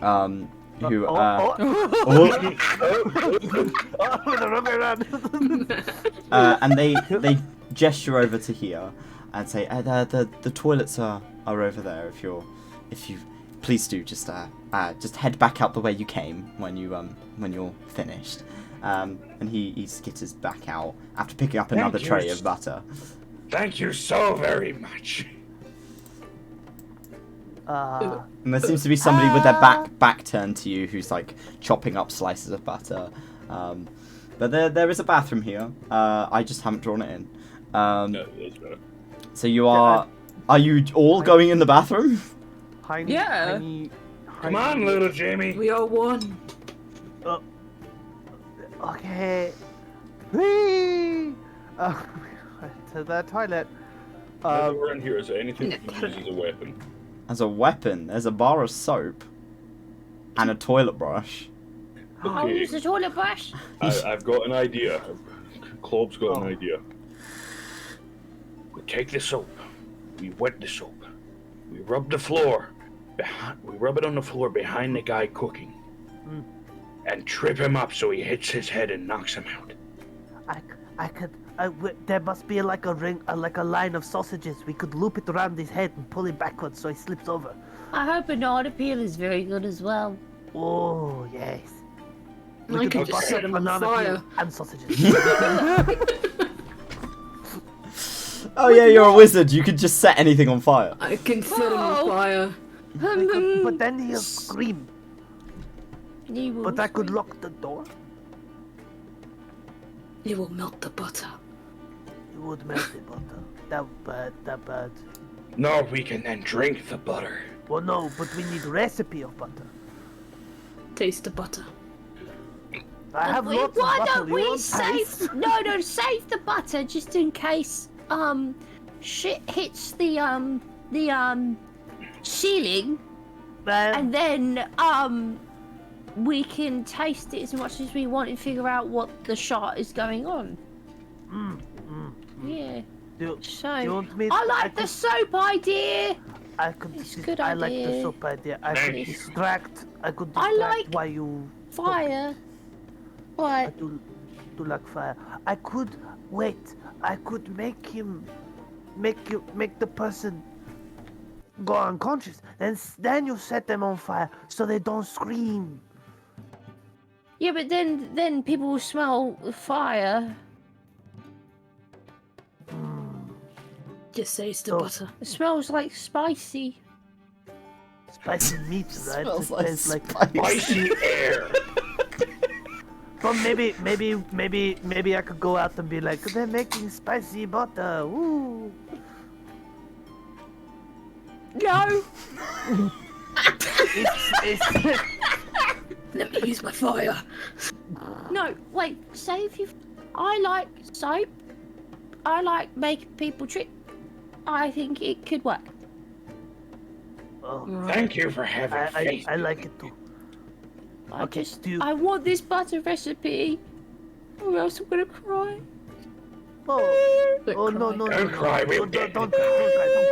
Who and they gesture over to here and say the toilets are over there. If you please do just head back out the way you came when you're finished. And he skitters back out after picking up another tray of butter. Thank you so very much. And there seems to be somebody with their back turned to you who's like chopping up slices of butter. But there is a bathroom here. I just haven't drawn it in. No, that's better. So you are you all going in the bathroom? Yeah. Come on, little Jamie. We are one. Okay. Whee! To the toilet. Now that we're in here, is there anything you can use as a weapon? As a weapon, there's a bar of soap and a toilet brush. I'll use the toilet brush. I've got an idea. Clob's got an idea. We take the soap, we wet the soap, we rub the floor, we rub it on the floor behind the guy cooking, and trip him up so he hits his head and knocks him out. I could. There must be like a ring, like a line of sausages. We could loop it around his head and pull him backwards so he slips over. I hope a night appeal is very good as well. Oh yes. I could just set him on fire. And sausages. Oh yeah, you're a wizard. You can just set anything on fire. I can set him on fire. But then he'll scream. He will But I could scream. lock the door. It will melt the butter. It would melt the butter. That bad. No, we can then drink the butter. Well, no, but we need recipe of butter. Taste the butter. I have Wait, lots of why butter. don't You we want save? taste? No, save the butter just in case shit hits the ceiling, and then we can taste it as much as we want and figure out what the shot is going on. Yeah. Do So you want me? I like the soap idea. I could. It's a good I like the idea. soap idea. I Thank could you. distract. I could I distract like why you. Fire. I What? do like fire. I could wait. I could make the person go unconscious. Then you set them on fire so they don't scream. Yeah, but then people will smell the fire. Just say it's the So- butter. It smells like spicy. Spicy meat, right? Smells It like tastes like. Spicy air. But maybe I could go out and be like, they're making spicy butter. Ooh. No. It's Let me use my fire. No, wait, say if you... I like soap. I like making people trip. I think it could work. oh, Thank you for having faith. I like it too. Okay, do you- I want this butter recipe, or else I'm gonna cry. Oh, Don't oh no, cry. no, Don't no, cry, no, we'll no, get don't you.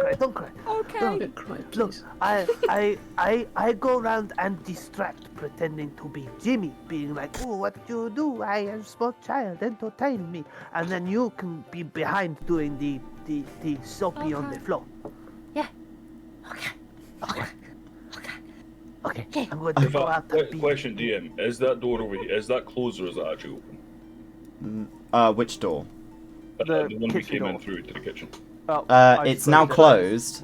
cry, don't cry. Okay. Don't cry, Look, please. I go around and distract, pretending to be Jimmy, being like, oh, what do you do? I am a small child, entertain me. And then you can be behind doing the soapy on the Okay. floor. Yeah. Okay. Okay, Okay. I'm going to In go fact, out and be... question, DM, is that door over here? Is that closed or is that actually open? Which door? The The one we kitchen came in door. through to the kitchen. Oh, I It's suppose now that- closed.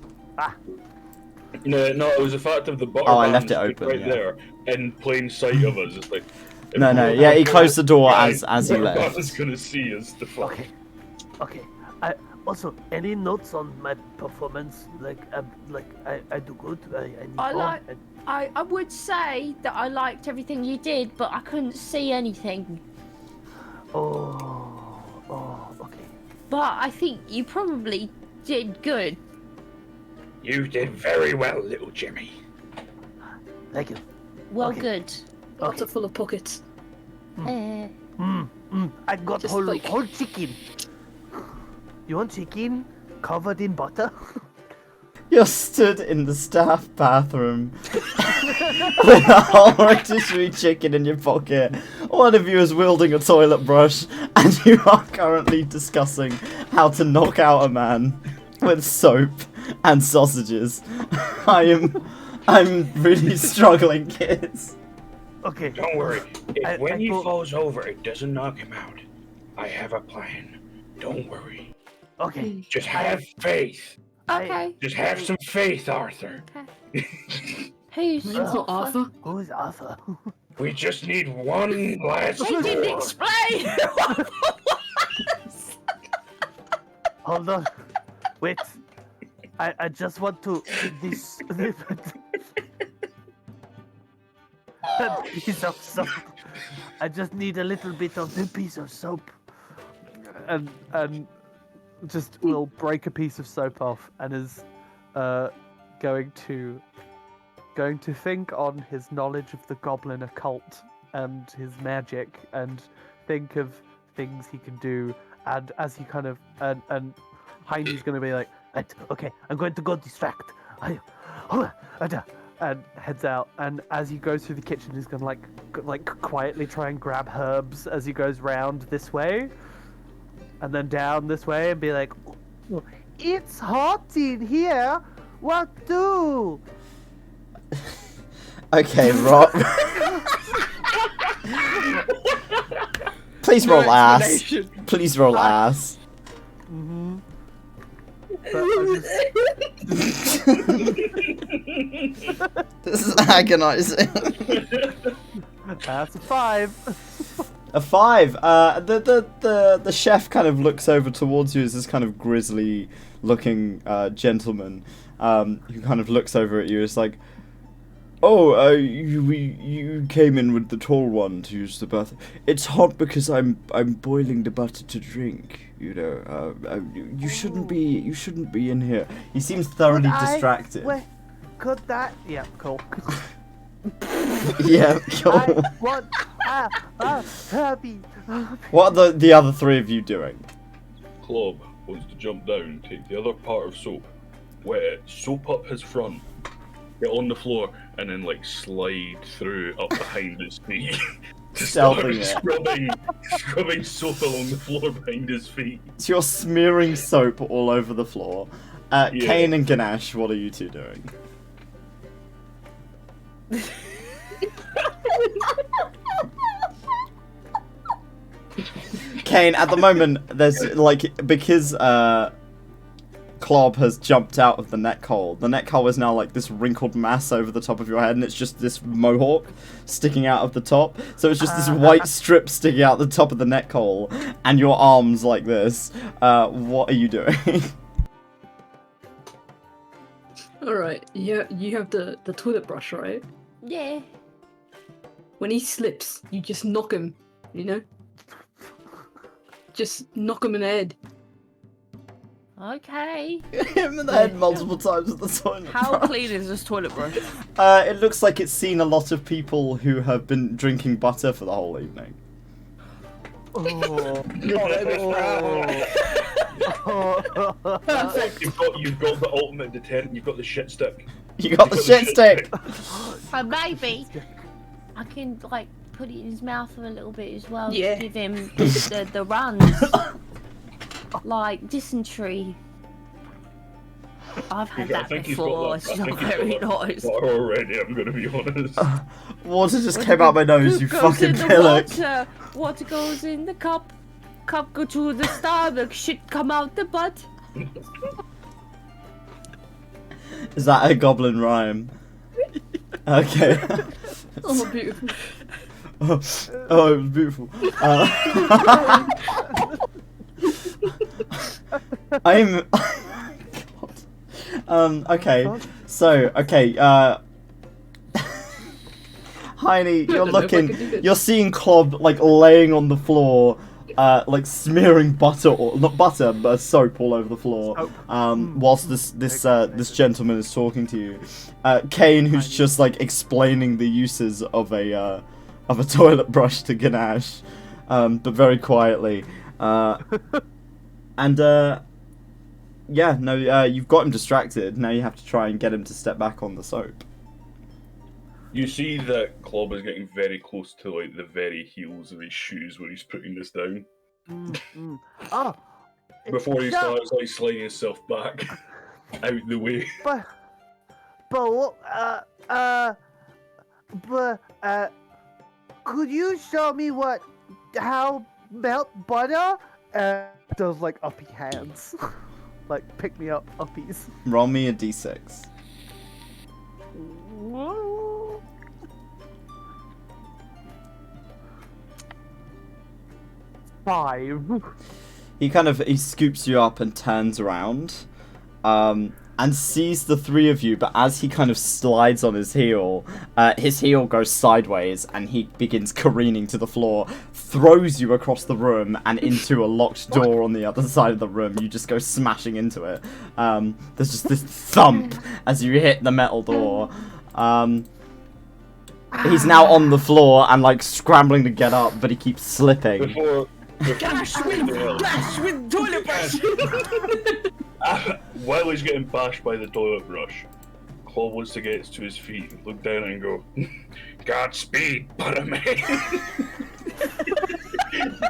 No, it was the fact of the butter. Oh, I left band it open, right yeah. there in plain sight of us. It's like No, yeah, he closed the door as he Butter left. Band's gonna see us. The fuck. Okay. Also, any notes on my performance? Like I do good. I need I more. like- I would say that I liked everything you did, but I couldn't see anything. Oh, okay. But I think you probably did good. You did very well, little Jimmy. Thank you. Well, Okay. good. Lots are full of pockets. Eh, I got Just whole like- whole chicken. You want chicken covered in butter? You're stood in the staff bathroom with a whole rotisserie chicken in your pocket. One of you is wielding a toilet brush, and you are currently discussing how to knock out a man with soap and sausages. I'm really struggling, kids. Okay. Don't worry. When I he thought- falls over, it doesn't knock him out. I have a plan. Don't worry. Okay. Just have faith. okay. Just have some faith, Arthur. Who's It's not Arthur. Who's Arthur? We just need one last They didn't door. explain. Hold on. Wait. I just want to this a piece of soap. I just need a little bit of the piece of soap. And just will break a piece of soap off and is going to think on his knowledge of the goblin occult and his magic and think of things he can do, and as he kind of and Heidi's gonna be like, "Right, okay, I'm going to go distract." And heads out, and as he goes through the kitchen, he's gonna like quietly try and grab herbs as he goes round this way, and then down this way, and be like, "Oh, it's hot in here. What do?" Okay, Rob. Please roll ass. Please roll ass. Mm-hmm. But I This is agonizing. that's a 5. A 5. The chef kind of looks over towards you as this kind of grisly looking gentleman who kind of looks over at you. It's like, "Oh, you came in with the tall one to use the bathroom. It's hot because I'm boiling the butter to drink. You know, you shouldn't be in here." He seems thoroughly distracted. Wait, could that? Yeah, cool. Yeah, cool. I want happy. What are the other three of you doing? Club wants to jump down, take the other part of soap, wet it, soap up his front, get on the floor, and then like slide through up behind his feet. To start Stealthing it. scrubbing soap along the floor behind his feet. So you're smearing soap all over the floor. Yeah. Kane and Ganesh, what are you two doing? Kane, at the moment, there's like, because Clob has jumped out of the neck hole. The neck hole is now like this wrinkled mass over the top of your head, and it's just this mohawk sticking out of the top. So it's just this white strip sticking out the top of the neck hole, and your arms like this. What are you doing? Alright, yeah, you have the toilet brush, right? Yeah. When he slips, you just knock him, you know? Just knock him in the head. Okay. Him in the head multiple times with the toilet How brush. clean is this toilet brush? It looks like it's seen a lot of people who have been drinking butter for the whole evening. Perfect. You've got the ultimate deterrent. You've got the shit stick. You got the shit stick! And maybe I can like put it in his mouth for a little bit as well. Yeah. To give him the runs. Like dysentery. I've had I that think he's got before. that. It's I not think he's very got nice. Water already. I'm gonna be honest. Water just came out my nose, you Goes fucking in the pillock. water. Water goes in the cup. Cup go to the stomach. Shit come out the butt. Is that a goblin rhyme? Okay. Oh, beautiful. Oh, it was beautiful. I'm. God. Okay. So, okay. Heine, you're don't know if I looking. could do this. You're seeing Clob like laying on the floor, like smearing butter or not butter, but soap all over the floor. Soap. Whilst this gentleman is talking to you, Kane, who's just like explaining the uses of a toilet brush to Ganesh, but very quietly, and yeah, no, you've got him distracted. Now you have to try and get him to step back on the soap. You see that Klob is getting very close to like the very heels of his shoes when he's putting this down. Oh, Before he no, starts like sliding himself back out the way. but could you show me how melt butter? Does like uppy hands, like pick me up uppies. Roll me a d6. Five. He scoops you up and turns around, and sees the three of you. But as he kind of slides on his heel goes sideways, and he begins careening to the floor, throws you across the room and into a locked door on the other side of the room. You just go smashing into it. There's just this thump as you hit the metal door. He's now on the floor and like scrambling to get up, but he keeps slipping. Dash with toilet brush! While he's getting bashed by the toilet brush, Claw wants to get to his feet, look down and go, Godspeed, Butterman!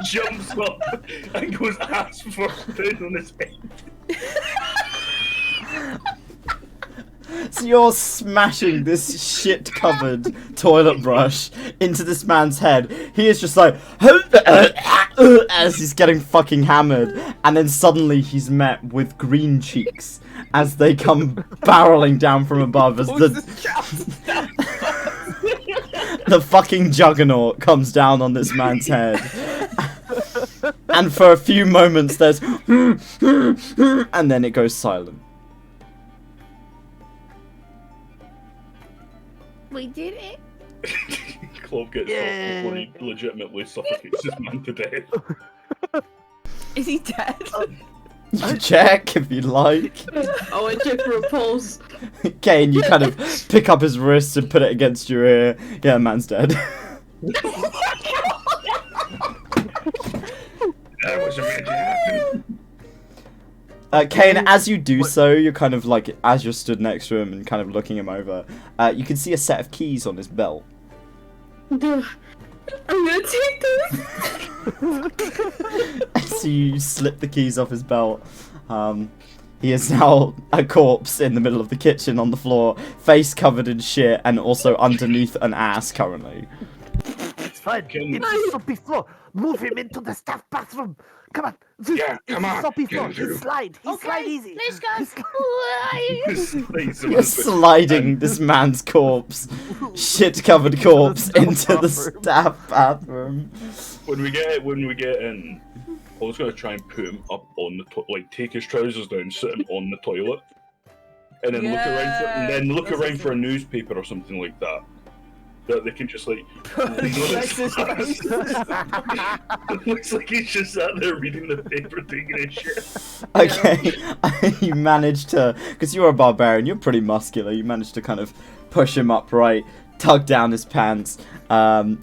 Jumps up and goes ass first down on his head. So you're smashing this shit-covered toilet brush into this man's head. He is just like, as he's getting fucking hammered, and then suddenly he's met with green cheeks as they come barreling down from above as the fucking juggernaut comes down on this man's head. And for a few moments there's and then it goes silent. We did it. Claw gets up before he legitimately suffocates this man to death. Is he dead? You can check if you'd like. Oh, I check for a pulse. Okay, and you kind of pick up his wrist and put it against your ear. Yeah, man's dead. That was meant to happen. Kane, as you do so, you're kind of like, as you're stood next to him and kind of looking him over, you can see a set of keys on his belt. I'm gonna take this. So you slip the keys off his belt. He is now a corpse in the middle of the kitchen on the floor, face covered in shit, and also underneath an ass currently. It's fine. It's a soppy floor. Move him into the staff bathroom. Come on. Yeah, come on. Soppy Get floor. him through. He slide easy. Let's go. You're sliding this man's corpse, shit-covered corpse, into the staff bathroom. When we get in, I was gonna try and put him up on the like take his trousers down, sit him on the toilet, and then look around for a newspaper or something like that. That they can just like. It looks like he's just sat there reading the paper, taking his shit. Okay, you managed to, because you're a barbarian, you're pretty muscular. You managed to kind of push him upright, tug down his pants, and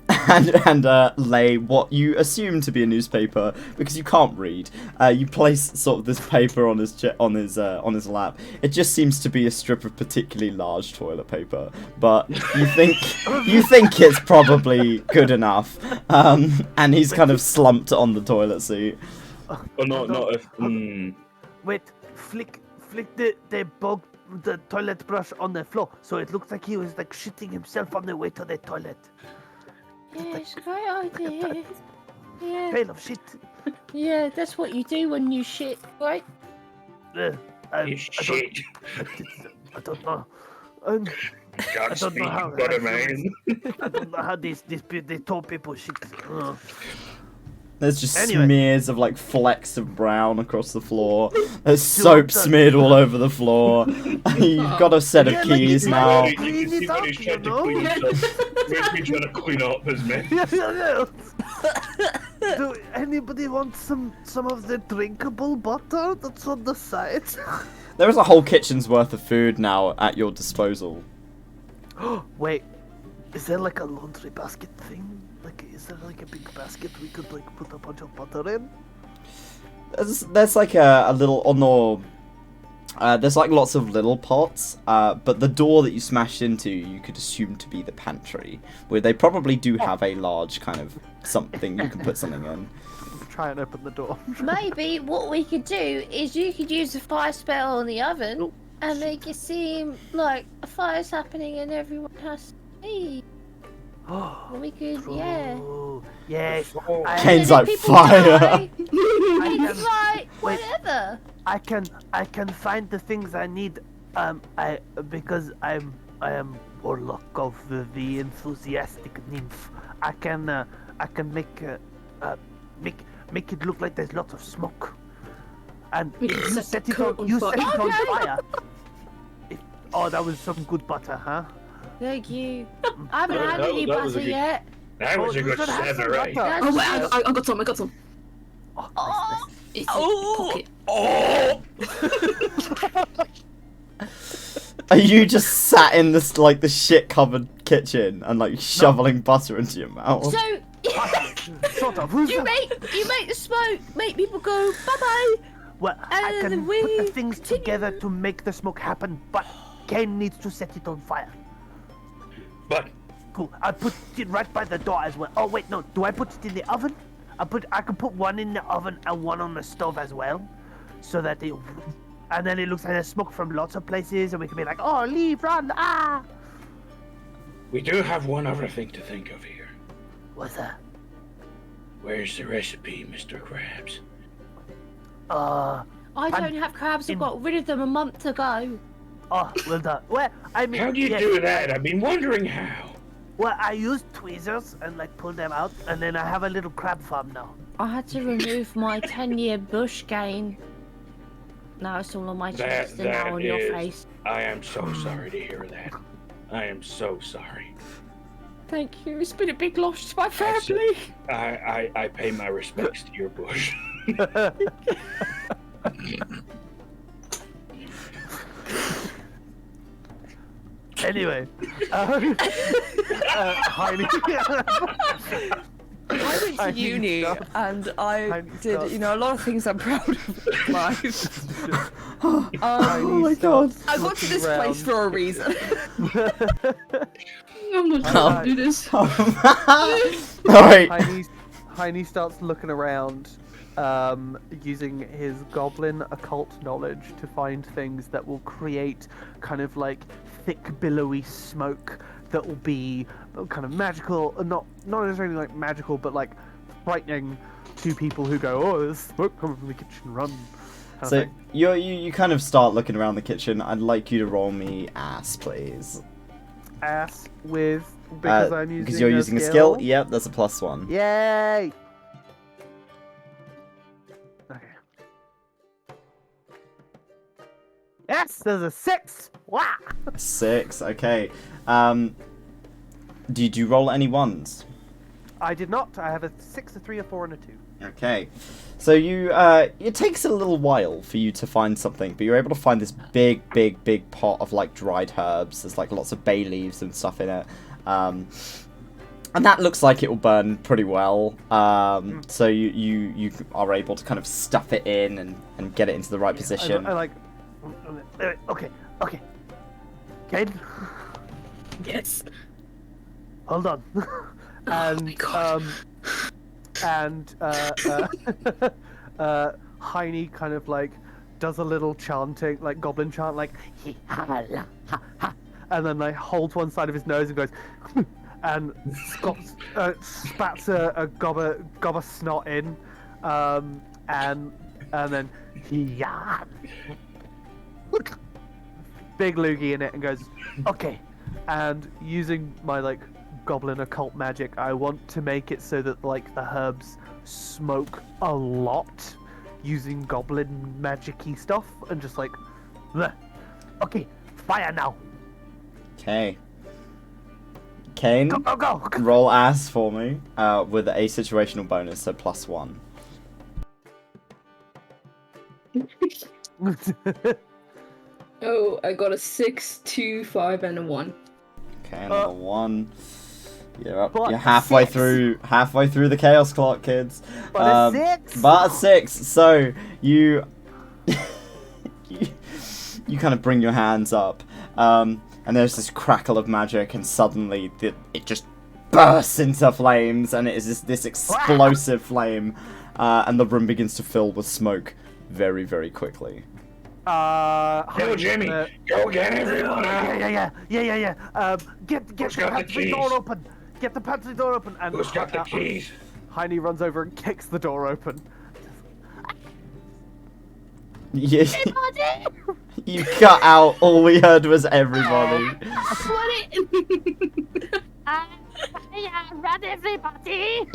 lay what you assume to be a newspaper because you can't read. You place sort of this paper on his lap. It just seems to be a strip of particularly large toilet paper, but you think it's probably good enough. And he's kind of slumped on the toilet seat. Oh, not if. Wait, flick the toilet brush on the floor, so it looks like he was like shitting himself on the way to the toilet. Yes, great idea. Yeah. Pail of shit. Yeah, that's what you do when you shit, right? Shit. I don't know. Godspeed, how Butterman. I don't know how they told people shit. There's just Anyway. smears of like flecks of brown across the floor. There's soap smeared all over the floor. You've got a set of Yeah, like keys you now. might- You can see when he's trying to clean himself. Where's me trying to clean up his mess? Do anybody want some of the drinkable butter that's on the side? There is a whole kitchen's worth of food now at your disposal. Wait, is there like a laundry basket thing? Like, is there like a big basket we could like put a bunch of butter in? There's like a little on the. There's like lots of little pots, but the door that you smashed into, you could assume to be the pantry, where they probably do have a large kind of something you can put something in. Try and open the door. Maybe what we could do is you could use a fire spell on the oven and make it seem like a fire's happening and everyone has to leave. Oh, We could, yeah. yes. Kane's So like, that people fire! die, I it's can, like, wait. whatever. I can find the things I need. Because I am Warlock of the enthusiastic nymph. I can make it look like there's lots of smoke. And We if can you set set the it on, coat on you fire. set it on Okay. fire. Oh, that was some good butter, huh? Thank you. I haven't had That- any that was a butter good- yet. That was a you good should have some 7 or 8. butter. Oh wait, I got some. I got some. Oh, Oh, It's Oh. pocket. Are you just sat in this like the shit covered kitchen and like shoveling butter into your mouth? so sort of. you make the smoke make people go bye bye. Well, I And can we put the things continue. together to make the smoke happen, but Kane needs to set it on fire. But Cool. I put it right by the door as well. Oh wait, no. Do I put it in the oven? I can put one in the oven and one on the stove as well, so that it, and then it looks like there's smoke from lots of places, and we can be like, oh, leave, run, ah. we do have one other thing to think of here. What's that? Where's the recipe, Mr. Krabs? I I'm don't have crabs. I in- got rid of them a month ago. Oh, well done. Well, I mean, How do you yeah, do that? I've been wondering how. Well, I use tweezers and like pull them out, and then I have a little crab farm now. I had to remove my 10-year bush gain. Now it's all on my chest and that now on your is- face. I am so sorry to hear that. I am so sorry. Thank you. It's been a big loss to my That's- family. I pay my respects to your bush. Anyway, Heine. I went to I need uni stuff. and I I need did, stuff. you know, a lot of things I'm proud of in life. Oh my god. I got to this place for a reason. I'm not trying to do this. Alright. Heine starts looking around, using his goblin occult knowledge to find things that will create kind of like thick, billowy smoke that will be kind of magical, not necessarily like magical, but like frightening to people who go, oh, there's smoke coming from the kitchen, run. kind of So thing. you kind of start looking around the kitchen. I'd like you to roll me ass, please. Ass with, because I'm using Because you're using a skill. Yep, that's a +1. Yay! Okay. Yes, there's a 6! Wow! 6. Okay. Did you roll any ones? I did not. I have a 6, a 3, a 4, and a 2. Okay. So you it takes a little while for you to find something, but you're able to find this big pot of like dried herbs. There's like lots of bay leaves and stuff in it. And that looks like it will burn pretty well. So you are able to kind of stuff it in and get it into the right position. I like. Okay. Kate, Yes. hold on. Oh my God. Heine kind of like does a little chanting, like goblin chant, like "He ha la ha ha," and then like holds one side of his nose and goes, and spats a gob of snot in, and then yeah, big loogie in it, and goes, okay, and using my like goblin occult magic, I want to make it so that like the herbs smoke a lot using goblin magic-y stuff and just like bleh. Okay, fire now. Okay. Kane, Go go go. roll ass for me with a situational bonus, so +1. Oh, I got a 6, 2, 5, and a 1. Okay, another 1. You're up. But You're halfway 6. through the chaos clock, kids. But a 6. But a 6. So you you kind of bring your hands up, and there's this crackle of magic, and suddenly it just bursts into flames, and it is this explosive flame, and the room begins to fill with smoke very, very quickly. Go, Jimmy! Go get everyone out! Yeah. Get the pantry door open. Get the pantry door open. And Who's got the keys? Heine runs over and kicks the door open. You cut out. All we heard was everybody. Run, everybody!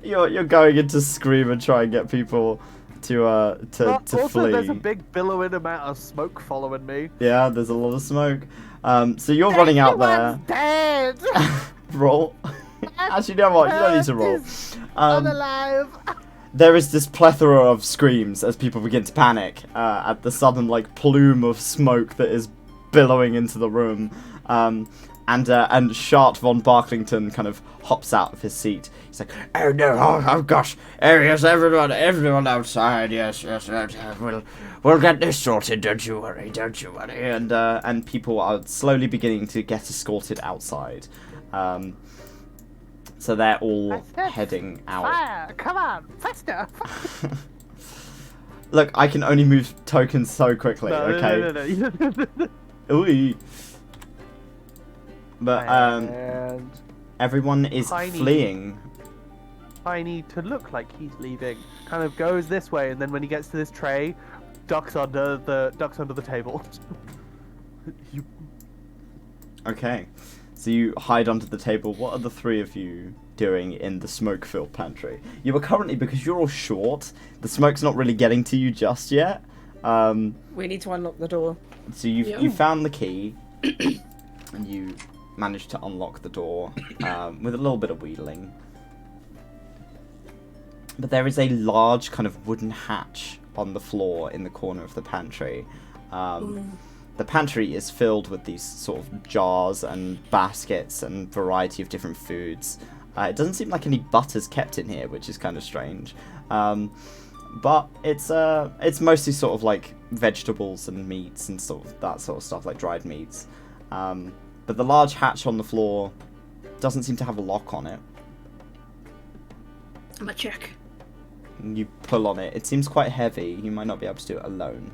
You're going in to scream and try and get people to Also, flee. there's a big billowing amount of smoke following me. Yeah, there's a lot of smoke. So you're running out there. Dead. Roll. Actually, you know what? You don't need to roll. Unalive. There is this plethora of screams as people begin to panic at the sudden like plume of smoke that is billowing into the room. And Shart von Barklington kind of hops out of his seat. He's like, "Oh no! Oh gosh! Oh yes, everyone outside! Yes, we'll get this sorted. Don't you worry! And people are slowly beginning to get escorted outside. So they're all heading out. Fire! Come on, faster! Look, I can only move tokens so quickly. Okay. No. Ooh. But And everyone is Tiny. fleeing. Tiny, to look like he's leaving, kind of goes this way, and then when he gets to this tray, ducks under the table. You Okay, so you hide under the table. What are the three of you doing in the smoke-filled pantry? You are currently, because you're all short, the smoke's not really getting to you just yet. We need to unlock the door. So you found the key, and you managed to unlock the door with a little bit of wheedling. But there is a large kind of wooden hatch on the floor in the corner of the pantry. The pantry is filled with these sort of jars and baskets and variety of different foods. It doesn't seem like any butter's kept in here, which is kind of strange. But it's mostly sort of like vegetables and meats and sort of that sort of stuff, like dried meats. But the large hatch on the floor doesn't seem to have a lock on it. I'm gonna check. You pull on it. It seems quite heavy. You might not be able to do it alone.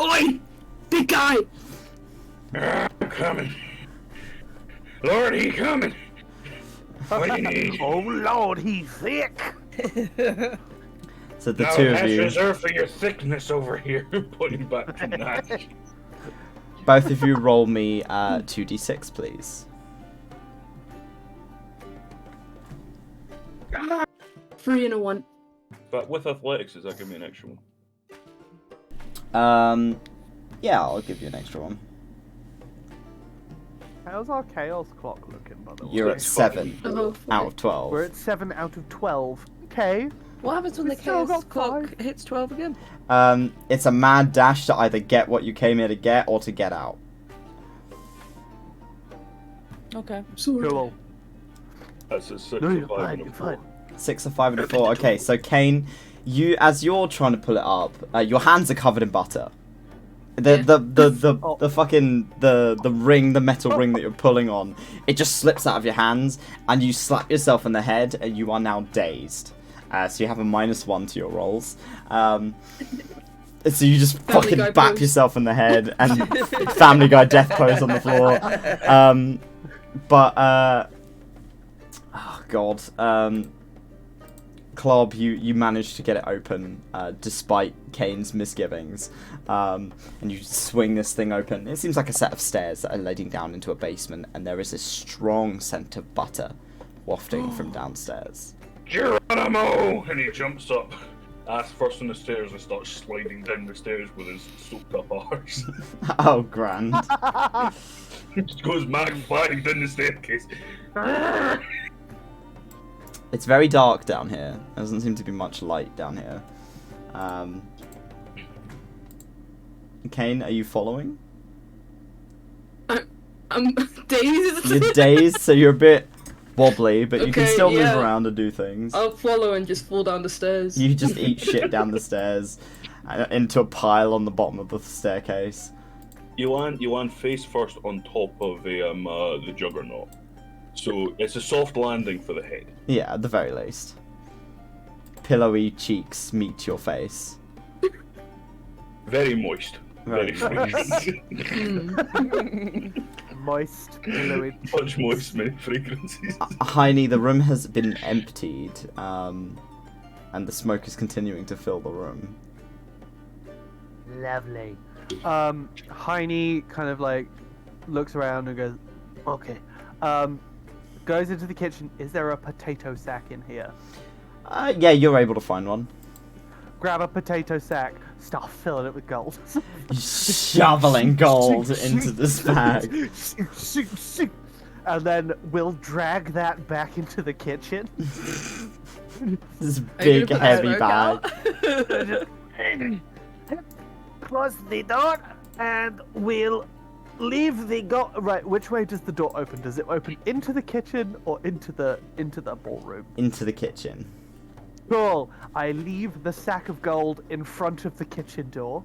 Oi! Big guy! I'm coming. Lord, he coming. What do you need? Oh Lord, he's thick. So the Now, two of that's you, reserved for your thickness over here. Putting back to that. both of you roll me 2d6, please. 3 and a 1. But with athletics, does that give me an extra one? Yeah, I'll give you an extra one. How's our chaos clock looking, by the way? You're at 7 Oh, out of 12. We're at 7 out of 12. Okay. What happens when We the still chaos got clock 5. hits 12 again? It's a mad dash to either get what you came here to get or to get out. Okay. Cool. That's a 6, No, a you're 5, fine. and a You're 4. fine. 6, a 5, and a 4. Okay, so Kane, as you're trying to pull it up, your hands are covered in butter. The metal ring that you're pulling on, it just slips out of your hands, and you slap yourself in the head, and you are now dazed. So you have a -1 to your rolls. So you just Family fucking Guy bap pose. yourself in the head, and Family Guy death pose on the floor. Oh god. Klob, you manage to get it open despite Kane's misgivings, and you swing this thing open. It seems like a set of stairs that are leading down into a basement, and there is a strong scent of butter wafting from downstairs. Geronimo! And he jumps up, ass first on the stairs, and starts sliding down the stairs with his soaked up arse. Oh, grand. Just goes mad flying down the staircase. It's very dark down here. There doesn't seem to be much light down here. Kane, are you following? I'm dazed. You're dazed, so you're a bit wobbly, but you can Okay, still yeah. move around and do things. I'll follow and just fall down the stairs. You just eat shit down the stairs into a pile on the bottom of the staircase. You land face first on top of the juggernaut. So it's a soft landing for the head. Yeah, at the very least. Pillowy cheeks meet your face. Very moist. Very moist. Moist, pillowy. Much moist, many fragrances. Heine, the room has been emptied, and the smoke is continuing to fill the room. Lovely. Heine kind of like looks around and goes, okay. Goes into the kitchen. Is there a potato sack in here? Yeah, you're able to find one. Grab a potato sack. Start filling it with gold. Shoveling gold into this bag. And then we'll drag that back into the kitchen. This Are you big, gonna put heavy smoke bag. out? Close the door, and we'll leave the right. Which way does the door open? Does it open into the kitchen or into the ballroom? Into the kitchen. Cool. I leave the sack of gold in front of the kitchen door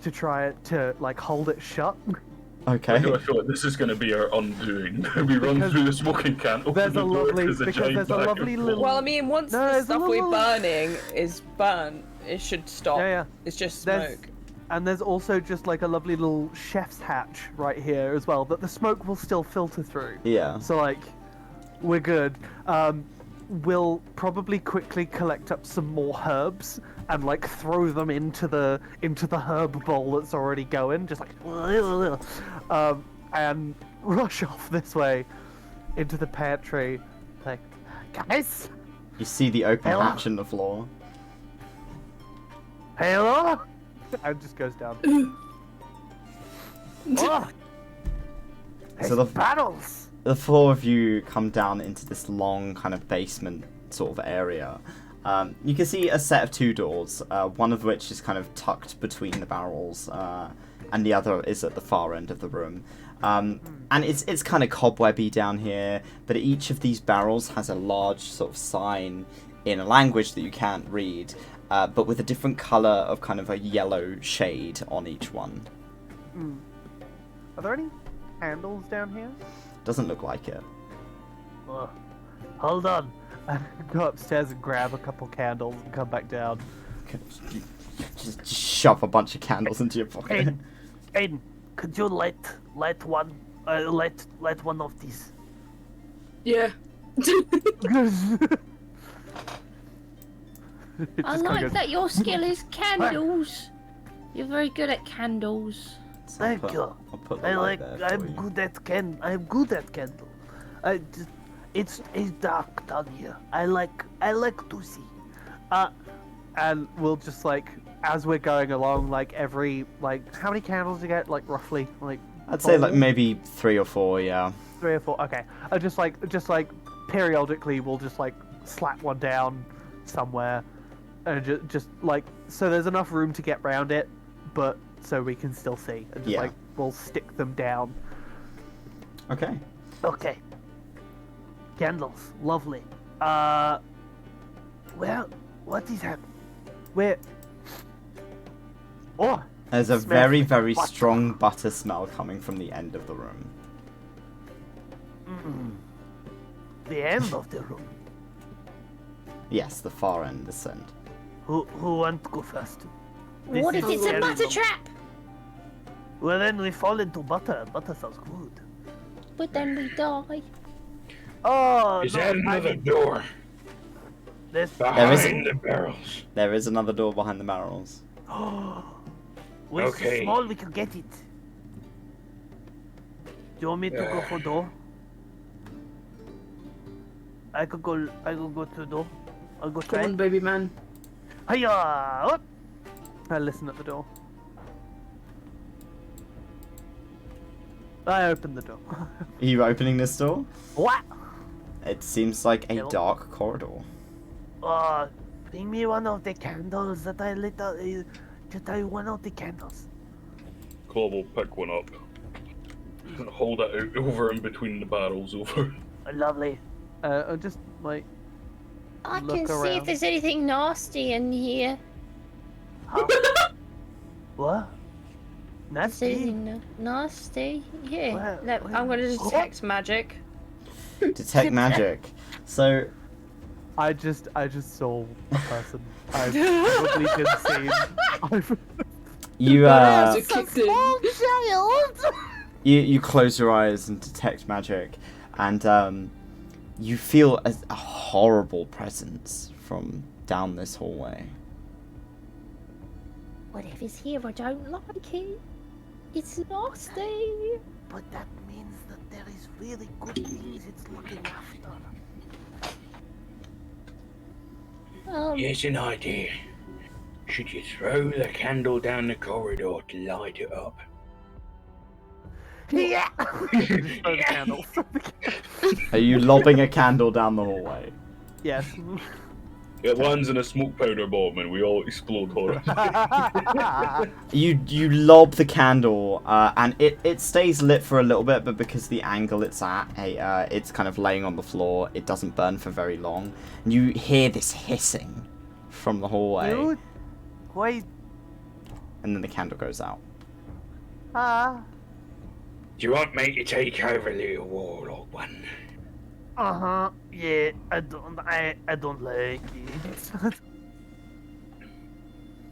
to try to like hold it shut. Okay. I feel like this is going to be our undoing. We run through the smoking can. Open There's the a door, lovely there's a because giant there's a bag lovely of little. gold. Well, I mean, once No, the there's a stuff we're little- burning is burnt, it should stop. Yeah. It's just There's- smoke. And there's also just like a lovely little chef's hatch right here as well that the smoke will still filter through. Yeah. So like, we're good. We'll probably quickly collect up some more herbs and like throw them into the herb bowl that's already going, just like, and rush off this way into the pantry. Like, guys, You see the open Hello? hatch in the floor. hello, and just goes down. Oh, So the- battles. The four of you come down into this long kind of basement sort of area. You can see a set of two doors, one of which is kind of tucked between the barrels, and the other is at the far end of the room. And it's kind of cobwebby down here, but each of these barrels has a large sort of sign in a language that you can't read, but with a different colour of kind of a yellow shade on each one. Are there any candles down here? Doesn't look like it. Hold on. And go upstairs and grab a couple candles and come back down. Just shove a bunch of candles into your pocket. Aiden, could you light one of these? Yeah. I like that your skill is candles. You're very good at candles. So I'll put the light there for you. I'm good at candle. It's dark down here. I like to see. And we'll just like as we're going along, like every how many candles do you get? Like roughly like. I'd say like four? maybe 3 or 4, yeah. 3 or 4. Okay. Just like periodically, we'll just like slap one down somewhere, and just like so there's enough room to get round it, but so we can still see. And just Yeah. like we'll stick them down. Okay. Okay. Candles, lovely. Well, what is happening? Where? Oh, There's a Smells very, like very butter. strong butter smell coming from the end of the room. the end of the room. Yes, the far end, this end. Who want to go first? This What if is it's a very butter long. trap? Well, then we fall into butter. Butter sounds good. But then we die. Oh, Is no, that I another mean, door? There's Behind the barrels. There is another door behind the barrels. We're so Okay. small, we can get it. Do you want me to go for door? I could go to the door. I'll go Come try. on, baby man. Hiya! Up! I listen at the door. I open the door. Are you opening this door? What? It seems like a Hello? dark corridor. Bring me one of the candles that I lit up. Just one of the candles. Claw will pick one up. Hold it out over in between the barrels over. Lovely. I'll just like. I Look can see around. if there's anything nasty in here. What? Is Nasty? anything nasty? Yeah. Where- Look, where- I'm gonna Oh. detect magic. Detect magic. So I just saw a person. I've probably been seen. you As it kicked in. you close your eyes and detect magic, and you feel a horrible presence from down this hallway. Whatever's here, I don't like it. It's nasty. But that means that there is really good things it's looking after. Here's an idea. Should you throw the candle down the corridor to light it up? Yeah! Just throw the candles. Are you lobbing a candle down the hallway? Yes. It lands in a smoke powder bomb and we all explode horror. You lob the candle, and it stays lit for a little bit, but because the angle it's at, it's kind of laying on the floor. It doesn't burn for very long. And you hear this hissing from the hallway, Dude, wait. and then the candle goes out. Ah. Do you want me to take over, little warlock one? Yeah, I don't like it.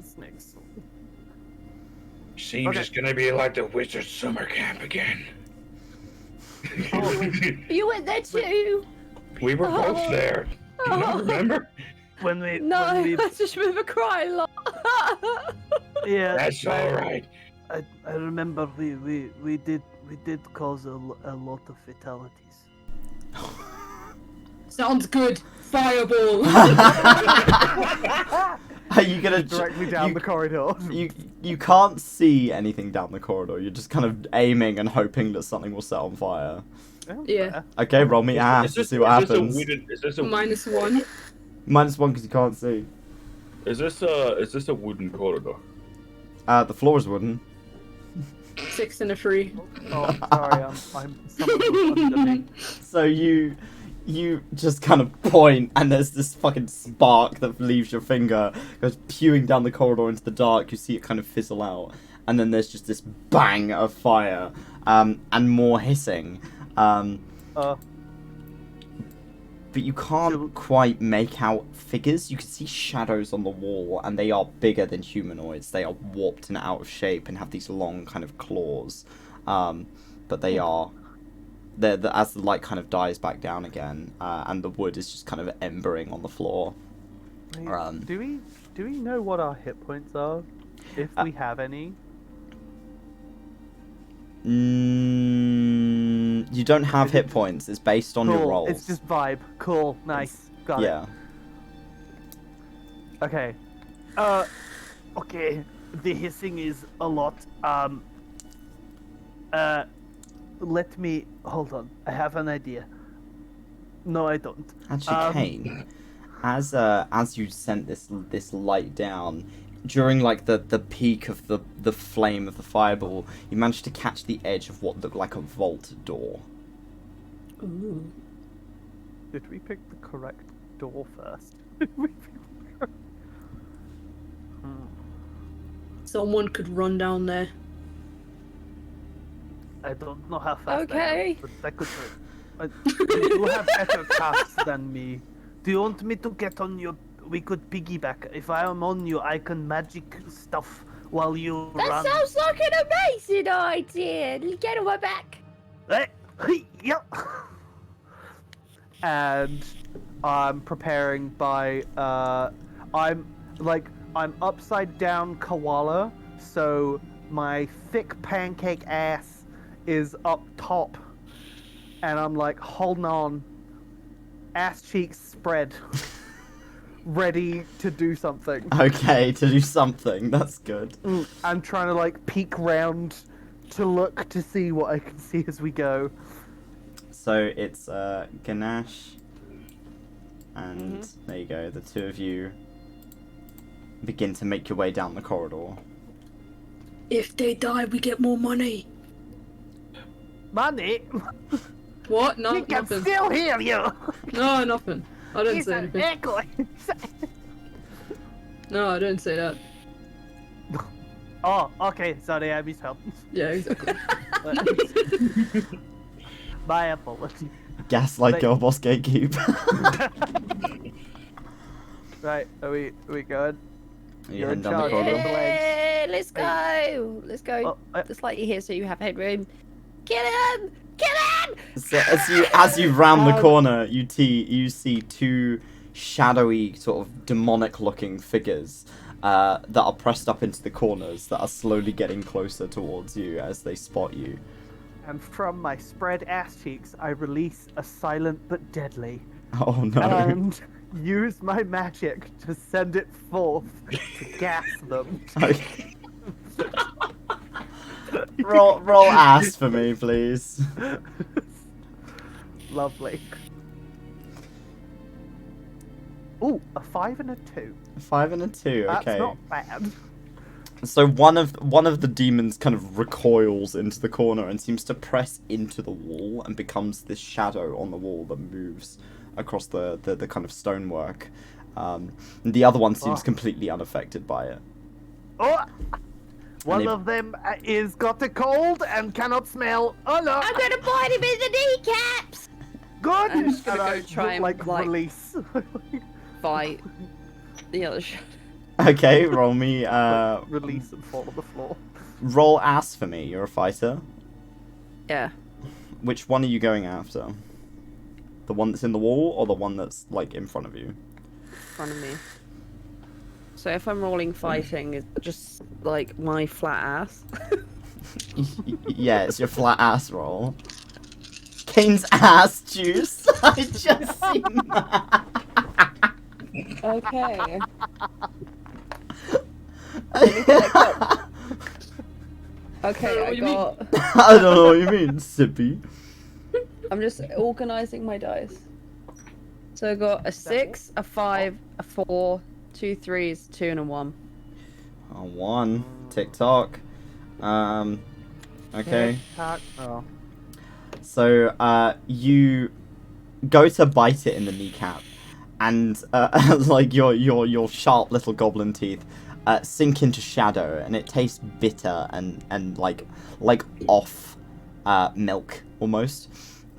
Snakes. Seems Okay. it's gonna be like the wizard summer camp again. You went there too. We were both Oh. there. Do you not remember? When we, No, when we, I just remember crying a lot. yeah, That's alright. I remember we did cause a lot of fatalities. Sounds good. Fireball. Are you gonna Directly down the corridor. You can't see anything down the corridor. You're just kind of aiming and hoping that something will set on fire. Yeah. Okay, roll me ass to see what happens. Is this a -1. -1 because you can't see. Is this a wooden corridor? The floor is wooden. 6 and a 3. Oh, sorry, I'm someone under me. So you just kind of point, and there's this fucking spark that leaves your finger, goes pewing down the corridor into the dark. You see it kind of fizzle out, and then there's just this bang of fire, and more hissing. But you can't quite make out figures. You can see shadows on the wall, and they are bigger than humanoids. They are warped and out of shape and have these long kind of claws. But they are... as the light kind of dies back down again, and the wood is just kind of embering on the floor. Wait, do we know what our hit points are? If we have any? You don't have hit points. It's based on your Cool, rolls. it's just vibe. Cool, nice. Got yeah. it. Okay. Okay. The hissing is a lot. Let me hold on. I have an idea. No, I don't. Actually, Kane, as you sent this light down, during like the peak of the flame of the fireball, you managed to catch the edge of what looked like a vault door. Ooh. Did we pick the correct door first? Someone could run down there. I don't know how fast I Okay. am, but I could. You have better casts than me. Do you want me to get on your? We could piggyback. If I am on you, I can magic stuff while you That run. sounds like an amazing idea. Get on my back. Hey, yep. and I'm preparing by I'm upside down koala, so my thick pancake ass is up top, and I'm like holding on, ass cheeks spread, ready to do something. Okay, to do something. That's good. I'm trying to like peek round to look to see what I can see as we go. So it's Ganesh, and there you go. The two of you begin to make your way down the corridor. If they die, we get more money. Money? What? No, We can nothing. still hear you! No, nothing. I didn't He's say an anything. echo. No, I didn't say that. Oh, okay, sorry, I misheard. Yeah, exactly. My apology. Gaslight But- girl boss gatekeep. Right, are we going? You You're heading in down the charge. corridor? Yeah, let's go. Let's go. Oh, Slightly here so you have headroom. Get him! Get him! So as you round the corner, you see two shadowy, sort of demonic-looking figures that are pressed up into the corners that are slowly getting closer towards you as they spot you. and from my spread ass cheeks, I release a silent but deadly, Oh no! and use my magic to send it forth to gas them. Okay. roll ass for me, please. Lovely. Ooh, a 5 and a 2. 5 and a 2. That's Okay. not bad. So one of the demons kind of recoils into the corner and seems to press into the wall and becomes this shadow on the wall that moves across the kind of stonework. And the other one seems Oh. completely unaffected by it. Oh! One they- of them is got a cold and cannot smell. Oh no! I'm gonna bite him in the kneecaps! Good! I'm just gonna And go I try and, like like- release. Fight the other shot. Okay, roll me. Release and fall on the floor. Roll ass for me. You're a fighter. Yeah. Which one are you going after? The one that's in the wall, or the one that's like in front of you? In front of me. So if I'm rolling fighting, it's just like my flat ass. Yeah, it's your flat ass roll. Kane's ass juice. I just seen that. Okay. Okay, What I do you mean? got. I don't know what you mean, sippy. I'm just organising my dice. So I got a 6, a 5, a 4, 2 3s, 2 and a 1. Oh, 1. TikTok. Okay. Oh. So, you go to bite it in the kneecap, and like your sharp little goblin teeth sink into shadow, and it tastes bitter and like off milk almost.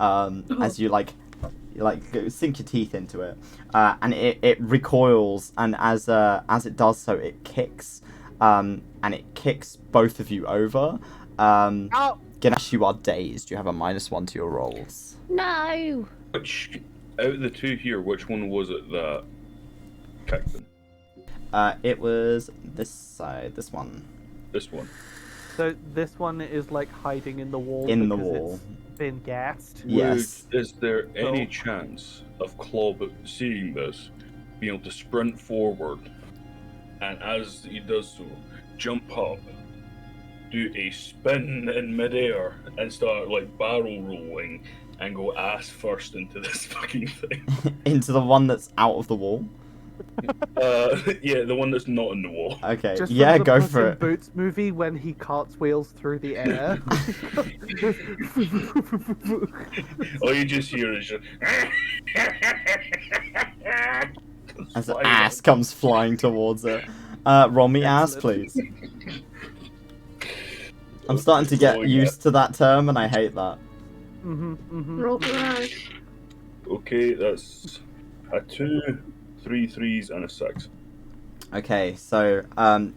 As you go sink your teeth into it, and it recoils, and as it does so, it kicks, and it kicks both of you over. Ow! Ganesh, you are dazed. You have a -1 to your rolls. No! Which, out of the two here, which one was it that kicked them? It was this side, this one. This one. So this one is like hiding in the wall. In the because wall. It's been gassed. Yes. Is there any So- chance of Klob seeing this, being able to sprint forward, and as he does so, jump up, do a spin in midair, and start like barrel rolling, and go ass first into this fucking thing? Into the one that's out of the wall? Yeah, the one that's not in the wall. Okay, Just yeah, from the go Puss for in it. Boots movie when he cartwheels through the air. All you just hear is just... As the Flying ass comes flying towards it. Roll me ass, Excellent. please. I'm starting to get Rolling used to that term, and I hate that. Roll for that. Okay, that's a 2, 3 3s, and a 6. Okay, so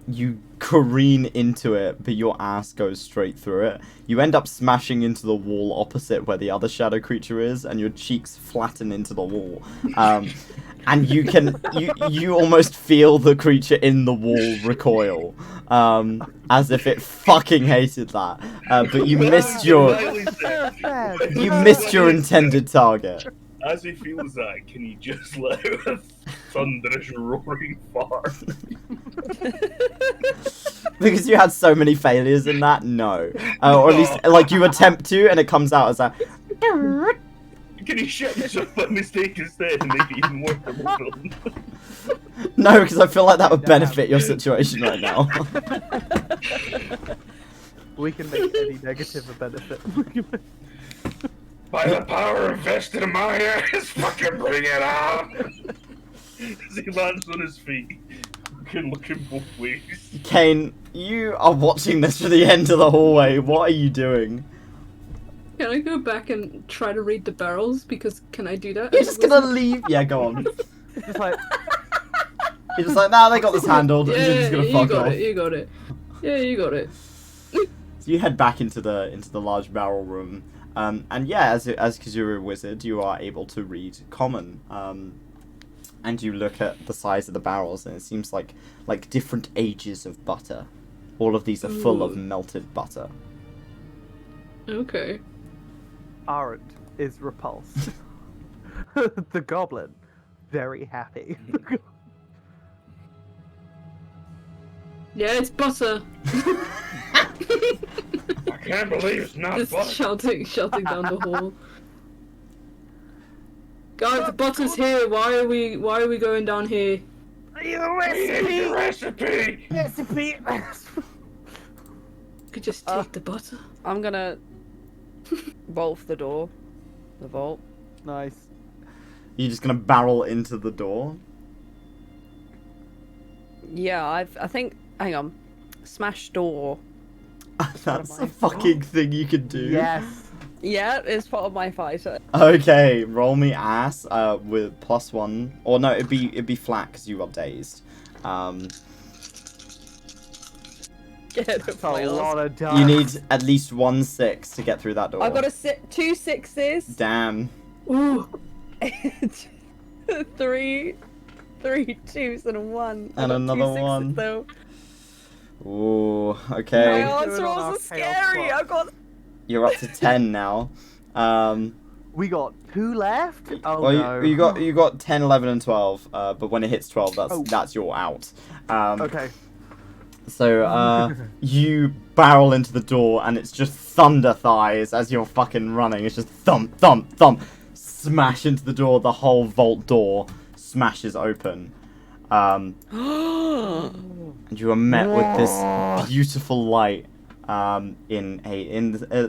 you careen into it, but your ass goes straight through it. You end up smashing into the wall opposite where the other shadow creature is, and your cheeks flatten into the wall. And you almost feel the creature in the wall recoil, as if it fucking hated that. But you missed your intended target. As he feels that, can he just let out a thunderous roaring fart? Because you had so many failures in that, no. Or at least, like, you attempt to, and it comes out as a... Can he shit himself by mistake instead and make it even more brutal? No, because I feel like that would benefit your situation right now. We can make any negative a benefit. By the power invested in my ass, fucking bring it on! As he lands on his feet, looking both ways. Kane, you are watching this from the end of the hallway. What are you doing? Can I go back and try to read the barrels? Because can I do that? You're just gonna leave? Yeah, go on. Just like, You're just like, nah, they got this handled. Yeah, You're just gonna you fuck got off. it. You got it. Yeah, you got it. So you head back into the large barrel room, and yeah, as because you're a wizard, you are able to read common, and you look at the size of the barrels, and it seems like different ages of butter. All of these are full of melted butter. Okay. Aren't is repulsed. The goblin, very happy. Yeah, it's butter. I can't believe it's not Just butter. shouting down the hall. Guys, the butter's here. Why are we going down here? The recipe! Recipe. Could just take the butter. I'm gonna bolt for the door. The vault. Nice. You're just gonna barrel into the door. Yeah, I think. Hang on. Smash door. That's my a fucking thing you could do. Yes. Yeah, it's part of my fighter. Okay, roll me ass with +1, or no, it'd be flat because you got dazed. Get it That's a lot of dice. You need at least 1 6 to get through that door. I've got 2 6s. Damn. Ooh. 3 2s and a 1. And I got another 2 6s, 1. Though. Ooh, My okay. answer on rolls our are chaos scary. clock. I've got. You're up to 10 now. We got 2 left. Oh Well, no. you got 10, 11, and 12. But when it hits 12, that's your out. Okay. So you barrel into the door, and it's just thunder thighs as you're fucking running. It's just thump, thump, thump, smash into the door. The whole vault door smashes open. And you are met with this beautiful light in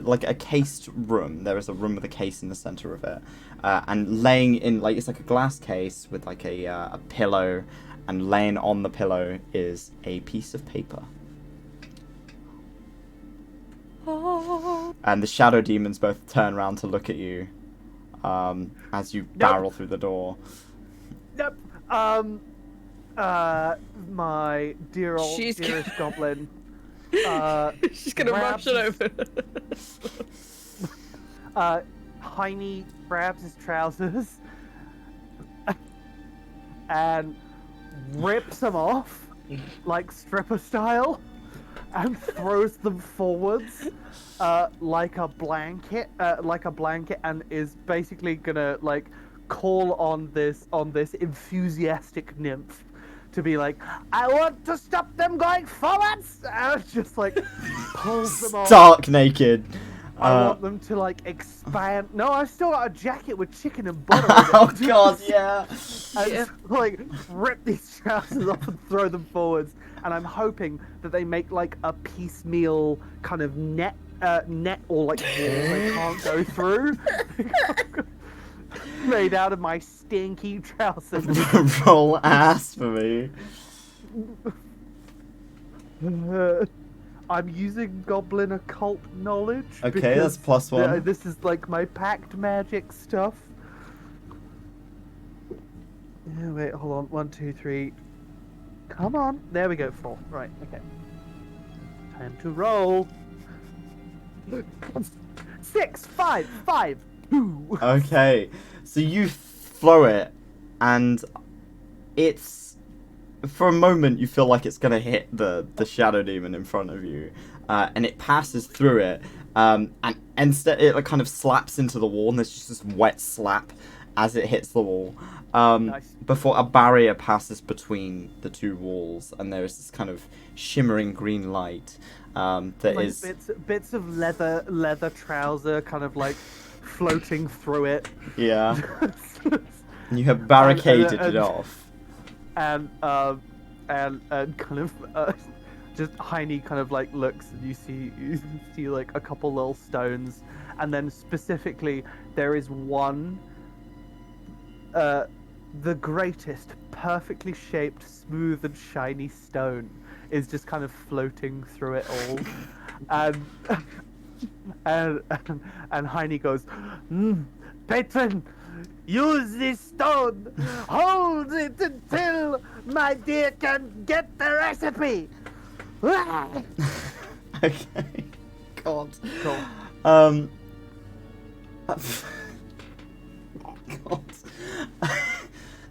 like a cased room. There is a room with a case in the center of it, and laying in like it's like a glass case with like a pillow, and laying on the pillow is a piece of paper. And the shadow demons both turn around to look at you as you barrel through the door. Yep. My dearest goblin. She's gonna rush it over. Heiny grabs his trousers and rips them off, like stripper style, and throws them forwards, like a blanket, and is basically gonna like call on this enthusiastic nymph to be like, I want to stop them going forwards, and just like pulls them off. Stark naked. I want them to like expand. No, I've still got a jacket with chicken and butter. in it. Oh god, yeah. And like rip these trousers off and throw them forwards, and I'm hoping that they make like a piecemeal kind of net or like wall they can't go through. Made out of my stinky trousers. Roll ass for me. I'm using goblin occult knowledge. Okay, that's +1. This is like my packed magic stuff. Wait, hold on. 1, 2, 3. Come on. There we go. 4. Right. Okay. Time to roll. 6, 5, 5, 2. Okay, so you throw it, and it's for a moment you feel like it's gonna hit the shadow demon in front of you, and it passes through it, and instead it like kind of slaps into the wall, and there's just this wet slap as it hits the wall. Nice. Before a barrier passes between the two walls, and there is this kind of shimmering green light that Like is bits of leather trouser kind of like floating through it. yeah. And you have barricaded and- it off. and kind of just Heine kind of like looks, and you see like a couple little stones, and then specifically there is one, the greatest, perfectly shaped, smooth and shiny stone is just kind of floating through it all, and Heine goes, patron, use this stone. Hold it until my dear can get the recipe. Okay. God. Cool. God.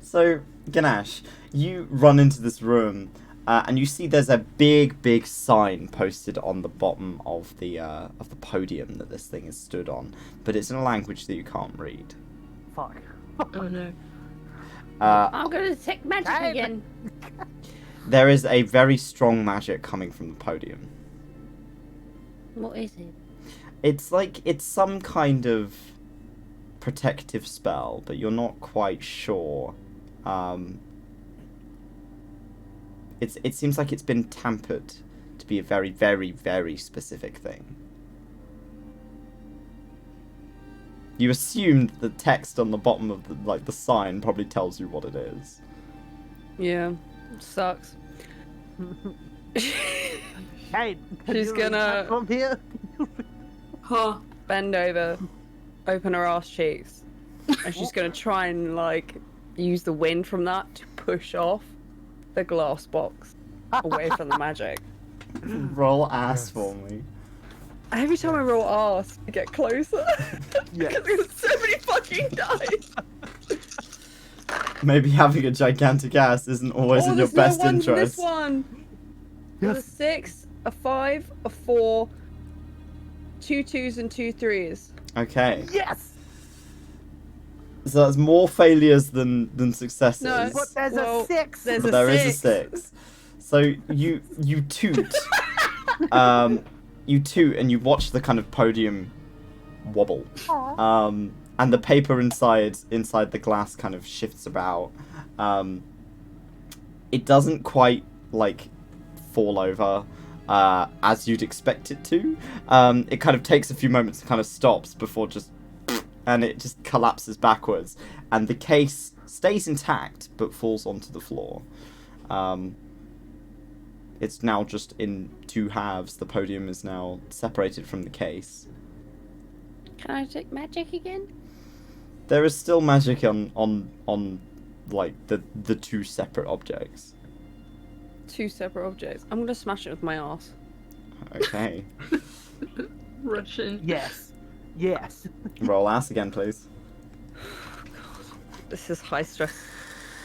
So, Ganesh, you run into this room, and you see there's a big sign posted on the bottom of the podium that this thing is stood on, but it's in a language that you can't read. Fuck. Oh no. I'm gonna take magic again. There is a very strong magic coming from the podium. What is it? It's some kind of protective spell, but you're not quite sure. It seems like it's been tampered to be a very specific thing. You assume the text on the bottom of the sign probably tells you what it is. Yeah, sucks. Hey, She's gonna- from here. Huh. Bend over, open her ass cheeks, and she's gonna try and like use the wind from that to push off the glass box away from the magic. Roll ass for me. Every time I roll ass, I get closer. Yes. Because there's so many fucking dice. Maybe having a gigantic ass isn't always in your there's no best ones in interest. this one. There's a Yes. 6, a 5, a 4, 2 2s and 2 3s. Okay. Yes. So that's more failures than successes. No, But there's Well, a 6. there's But a there is a 6. 6. So you toot. You toot and you watch the kind of podium wobble. And the paper inside the glass kind of shifts about. It doesn't quite like fall over as you'd expect it to. It kind of takes a few moments and kind of stops before and it just collapses backwards, and the case stays intact but falls onto the floor. It's now just in two halves. The podium is now separated from the case. Can I take magic again? There is still magic on like the two separate objects. 2 separate objects. I'm gonna smash it with my ass. Okay. Russian. Yes. Yes. Roll ass again, please. This is high stress.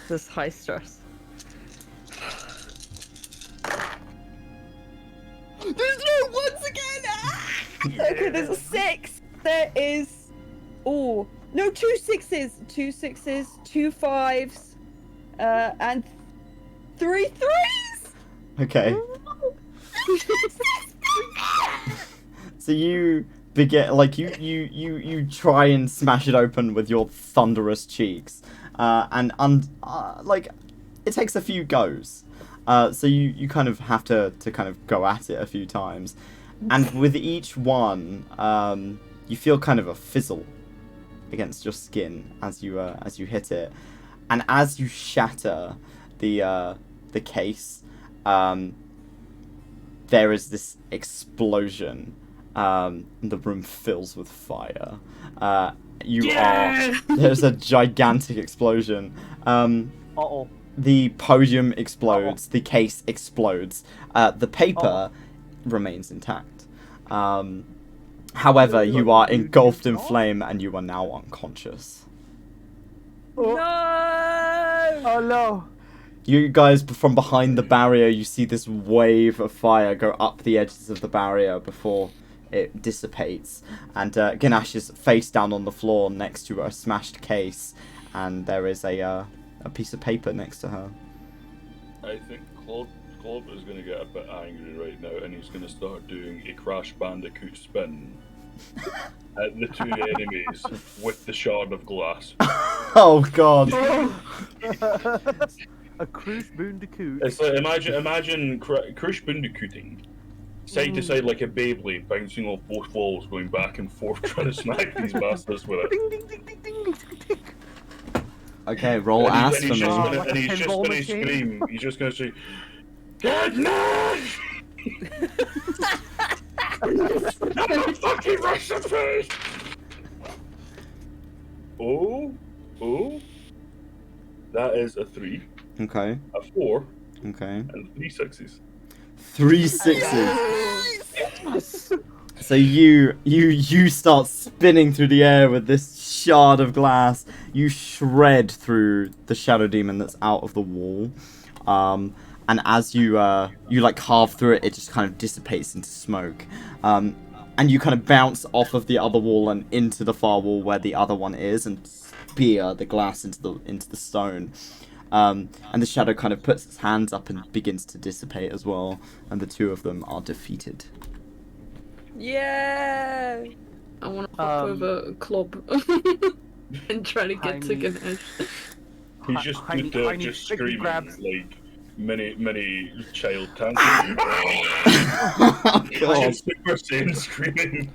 This is high stress. There's no ones again! Ah! Okay, there's a 6. There is. Oh, no, 2 6s. 2 6s, 2 5s, and 3 3s! Okay. So you begin like you try and smash it open with your thunderous cheeks, and like it takes a few goes. So you kind of have to kind of go at it a few times, and with each one, you feel kind of a fizzle against your skin as you hit it, and as you shatter the case, there is this explosion. The room fills with fire. There's a gigantic explosion. Uh-oh. the podium explodes, the case explodes, the paper remains intact. However, you are engulfed in flame and you are now unconscious. Oh. No! Oh no! You guys, from behind the barrier, you see this wave of fire go up the edges of the barrier before it dissipates. And Ganesh is face down on the floor next to a smashed case, and there is a piece of paper next to her. I think Claude is going to get a bit angry right now, and he's going to start doing a Crash Bandicoot spin at the two enemies with the shard of glass. Oh god. A Crush Bandicoot. It's like imagine Crash Bandicooting. Side to side like a Beyblade, bouncing off both walls, going back and forth, trying to smack these bastards with it. Ding, ding, ding, ding, ding, ding, ding. Okay, roll ass for me. Like a And he's just pinball going to machine? scream. He's just going to say, "Goodness! I'm a fucking recipe!" Oh, that is a 3, Okay, a 4, okay. and 3 6s. 3 6s. So you start spinning through the air with this shard of glass. You shred through the shadow demon that's out of the wall. And as you like carve through it, it just kind of dissipates into smoke. And you kind of bounce off of the other wall and into the far wall where the other one is, and spear the glass into the stone. And the shadow kind of puts its hands up and begins to dissipate as well. And the two of them are defeated. Yeah! I want to hop over a club and try to get to Ganesh. He's just Heiny- good at Heiny just quickly screaming grabs- like many child tantrums. Oh, He's God. just Super Saiyan screaming.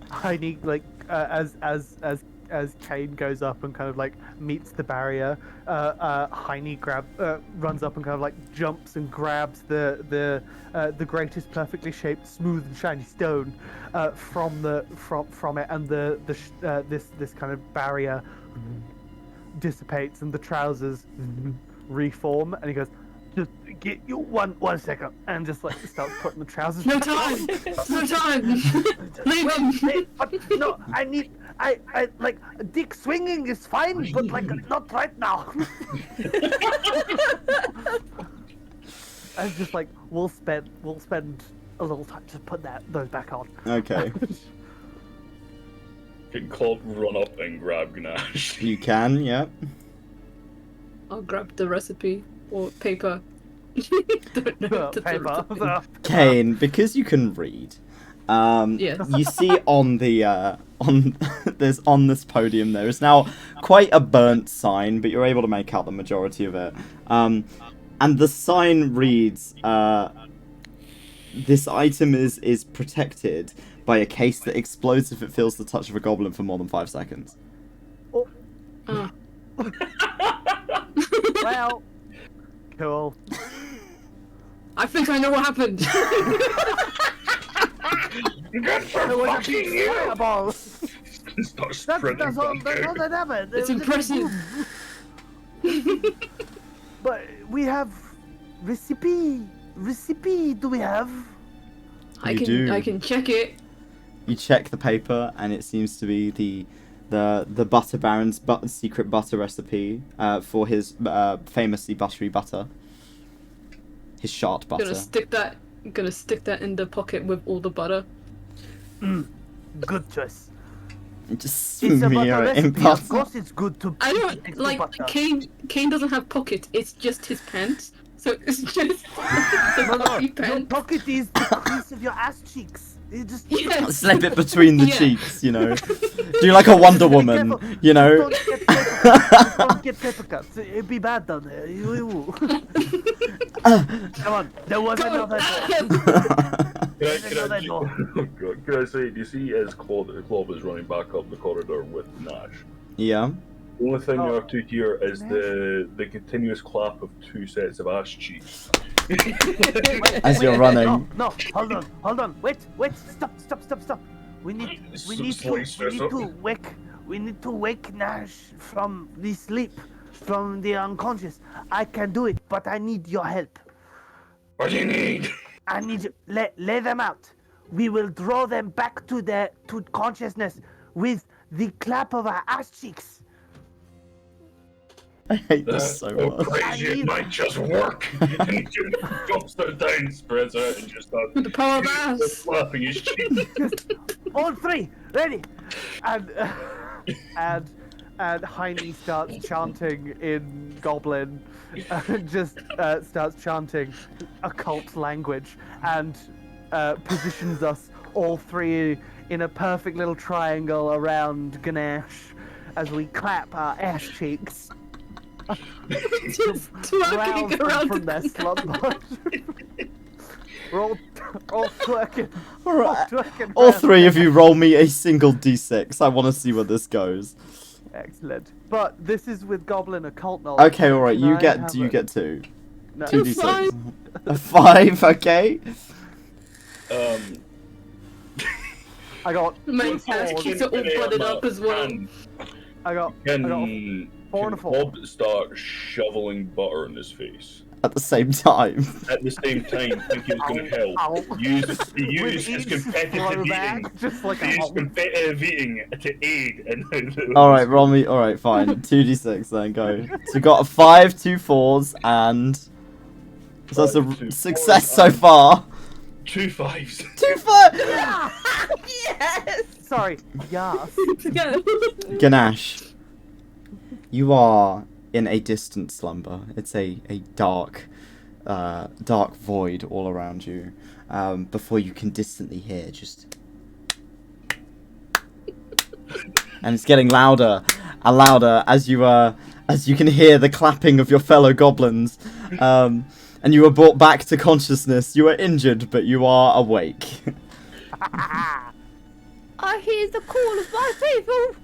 Heiny, like, as Kane goes up and kind of like meets the barrier, Heiny runs up and kind of like jumps and grabs the greatest perfectly shaped, smooth and shiny stone from it, and this kind of barrier dissipates and the trousers reform, and he goes, "Just get you one second," and just like starts putting the trousers. No time! No time! Leave him! Wait, but no, I like dick swinging is fine, but like not right now. I was just like, we'll spend a little time to put those back on. Okay. Can Claude run up and grab Ganesh? You can, yeah. I'll grab the recipe or paper. Don't know what to Paper. do. Kane, because you can read, Yes. you see on the on this podium there is now quite a burnt sign, but you're able to make out the majority of it. And the sign reads, "This item is protected by a case that explodes if it feels the touch of a goblin for more than 5 seconds." Oh. Well, cool. I think I know what happened. Good for There was a fucking big you! fireball. Start That's sprinting all back out. that happened. It's It was just impressive. boom. But we have recipe. Do we have? I do. can check it. You check the paper, and it seems to be the Butter Baron's secret butter recipe for his famously buttery butter. His shard butter. Gonna stick that in the pocket with all the butter. Good choice. Just It's a butter smear it in recipe. Of butter. course, it's good to. I don't mix the like butter. Kane doesn't have pockets. It's just his pants. So it's just the No, puffy your pants. pocket is the crease of your ass cheeks. You just Yes. Slip it between the Yeah. cheeks, you know. Do like a Wonder Woman, Careful. you know. Don't get paper cuts. It'd be bad down there. Come on, there was another door. Can I say, do you see as Claude is running back up the corridor with Nash? Yeah. The only thing you Oh. have to hear is the continuous clap of 2 sets of ass cheeks. As you're running. No, hold on. Wait, stop. We need to wake Nash from the sleep. from the unconscious. I can do it, but I need your help. What do you need? I need you. Lay them out. We will draw them back to consciousness with the clap of our ass cheeks. I hate this That's so so much. crazy. It might just work. And he just drops her down, spreads out, and just starts With the power of ass. slapping his cheek. All three, ready? And Heine starts chanting in Goblin, and just starts chanting occult language, and positions us all three in a perfect little triangle around Ganesh as we clap our ass cheeks. Just twerking around from their slumber. We're all twerking. Alright. Twerking All around. three of you roll me a single d6. I want to see where this goes. Excellent. But this is with Goblin occult knowledge. Okay, alright, Can you I get have you a- get two. No. 2d6. A 5, okay. I got My two ass fours. cheeks are all butted up as well. I got Can, four and a can four. Bob start shoveling butter in his face? At the same time. At the same time, think he was going to help. Ow. Use With his each competitive throwback, eating. just like a Use ow. competitive eating to aid in Alright, roll me. Alright, fine. 2d6 then, go. So we got a 5, 2 4s, and. So that's a 5, 2 success 4s, so and- far. 2 5s. 2 5! Yes! Sorry. Yes. Yeah. Ganesh, you are in a distant slumber. It's a dark void all around you. Before you can distantly hear just, and it's getting louder and louder as you can hear the clapping of your fellow goblins. And you are brought back to consciousness. You are injured, but you are awake. I hear the call of my people.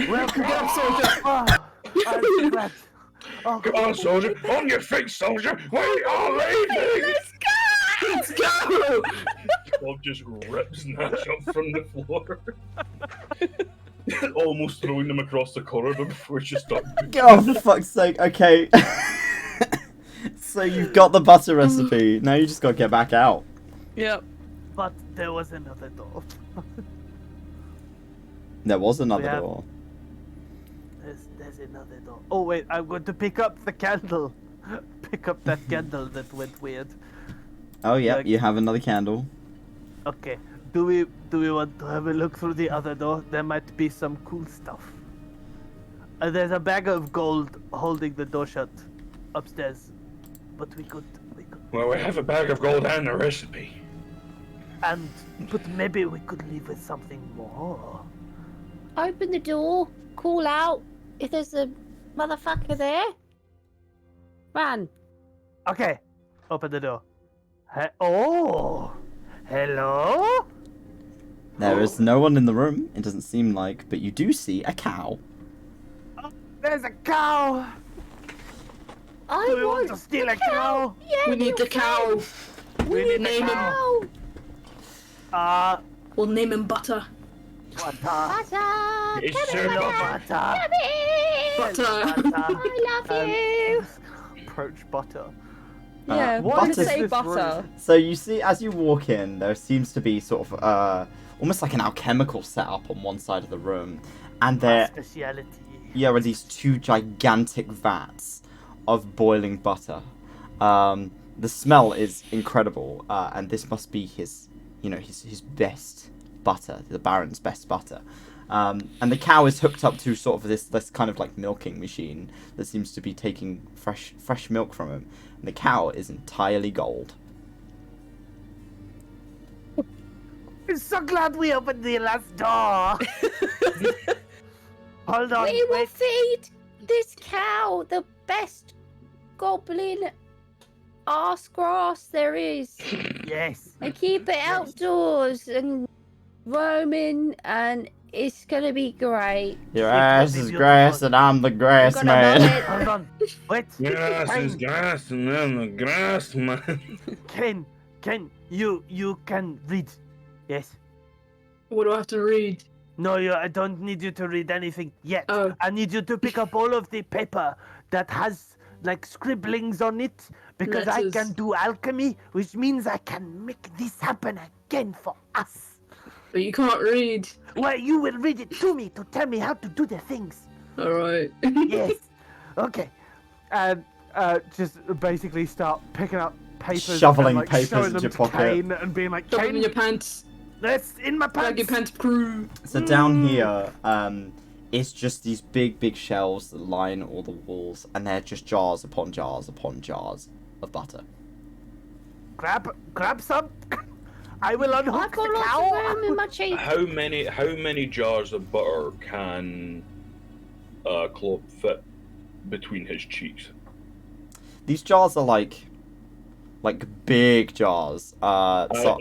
Welcome, soldier. Oh, I'm so glad. Oh, Come on, soldier. On your feet, soldier. We are leaving. Let's go! Bob just rips Nash up from the floor. Almost throwing them across the corridor before she stopped. Oh, for fuck's sake. Okay. So you've got the butter recipe. Now you just gotta get back out. Yep. but there was another door. There was another Yeah. door. There's another door. Oh wait, I'm going to pick up the candle. Pick up that candle that went weird. Oh yeah, Like- you have another candle. Okay. Do we want to have a look through the other door? There might be some cool stuff. There's a bag of gold holding the door shut upstairs, but we could, Well, we have a bag of gold and a recipe. but maybe we could leave with something more. Open the door, call out if there's a motherfucker there. Run. Okay, open the door. Oh, hello. There is no one in the room. It doesn't seem like, but you do see a cow. There's a cow. I Do we want want to steal the a cow? Yeah, We need the cow. We need name a him. cow. cow. We'll name him Butter. Butter. Butter. It's Come sure here, Butter. Come here. Butter. I love you. Approach Butter. Yeah, what why is did it say this butter? So you see, as you walk in, there seems to be sort of almost like an alchemical setup on one side of the room, and there Speciality. are these two gigantic vats of boiling butter. The smell is incredible, and this must be his best butter, the Baron's best butter. And the cow is hooked up to sort of this kind of like milking machine that seems to be taking fresh milk from him. And the cow is entirely gold. I'm so glad we opened the last door. Hold on, We will wait. feed this cow the best goblin arse grass there is. Yes. And keep it outdoors and roaming, and it's gonna be great. Your It ass will be is beautiful. grass and I'm the grass We're gonna mow man. it. Hold on. Wait. Yes, Ken, it's grass and then the grass, man. Ken, you can read. Yes. What do I have to read? No, I don't need you to read anything yet. Oh. I need you to pick up all of the paper that has like scribblings on it because I Letters. can do alchemy, which means I can make this happen again for us. But you can't read. Well, you will read it to me to tell me how to do the things. Alright. Yes. Okay. And just basically start picking up papers, Shoveling and, like, papers showing into them your to pocket. Kane and being like, Shove them in Kane, your pants. that's in my Bag your pants. pants crew. So down here, it's just these big shelves that line all the walls, and they're just jars upon jars upon jars of butter. Grab some. I will I've unhook got the lots of cow. room in my cheek. How many jars of butter can Clop fit between his cheeks? These jars are like big jars. So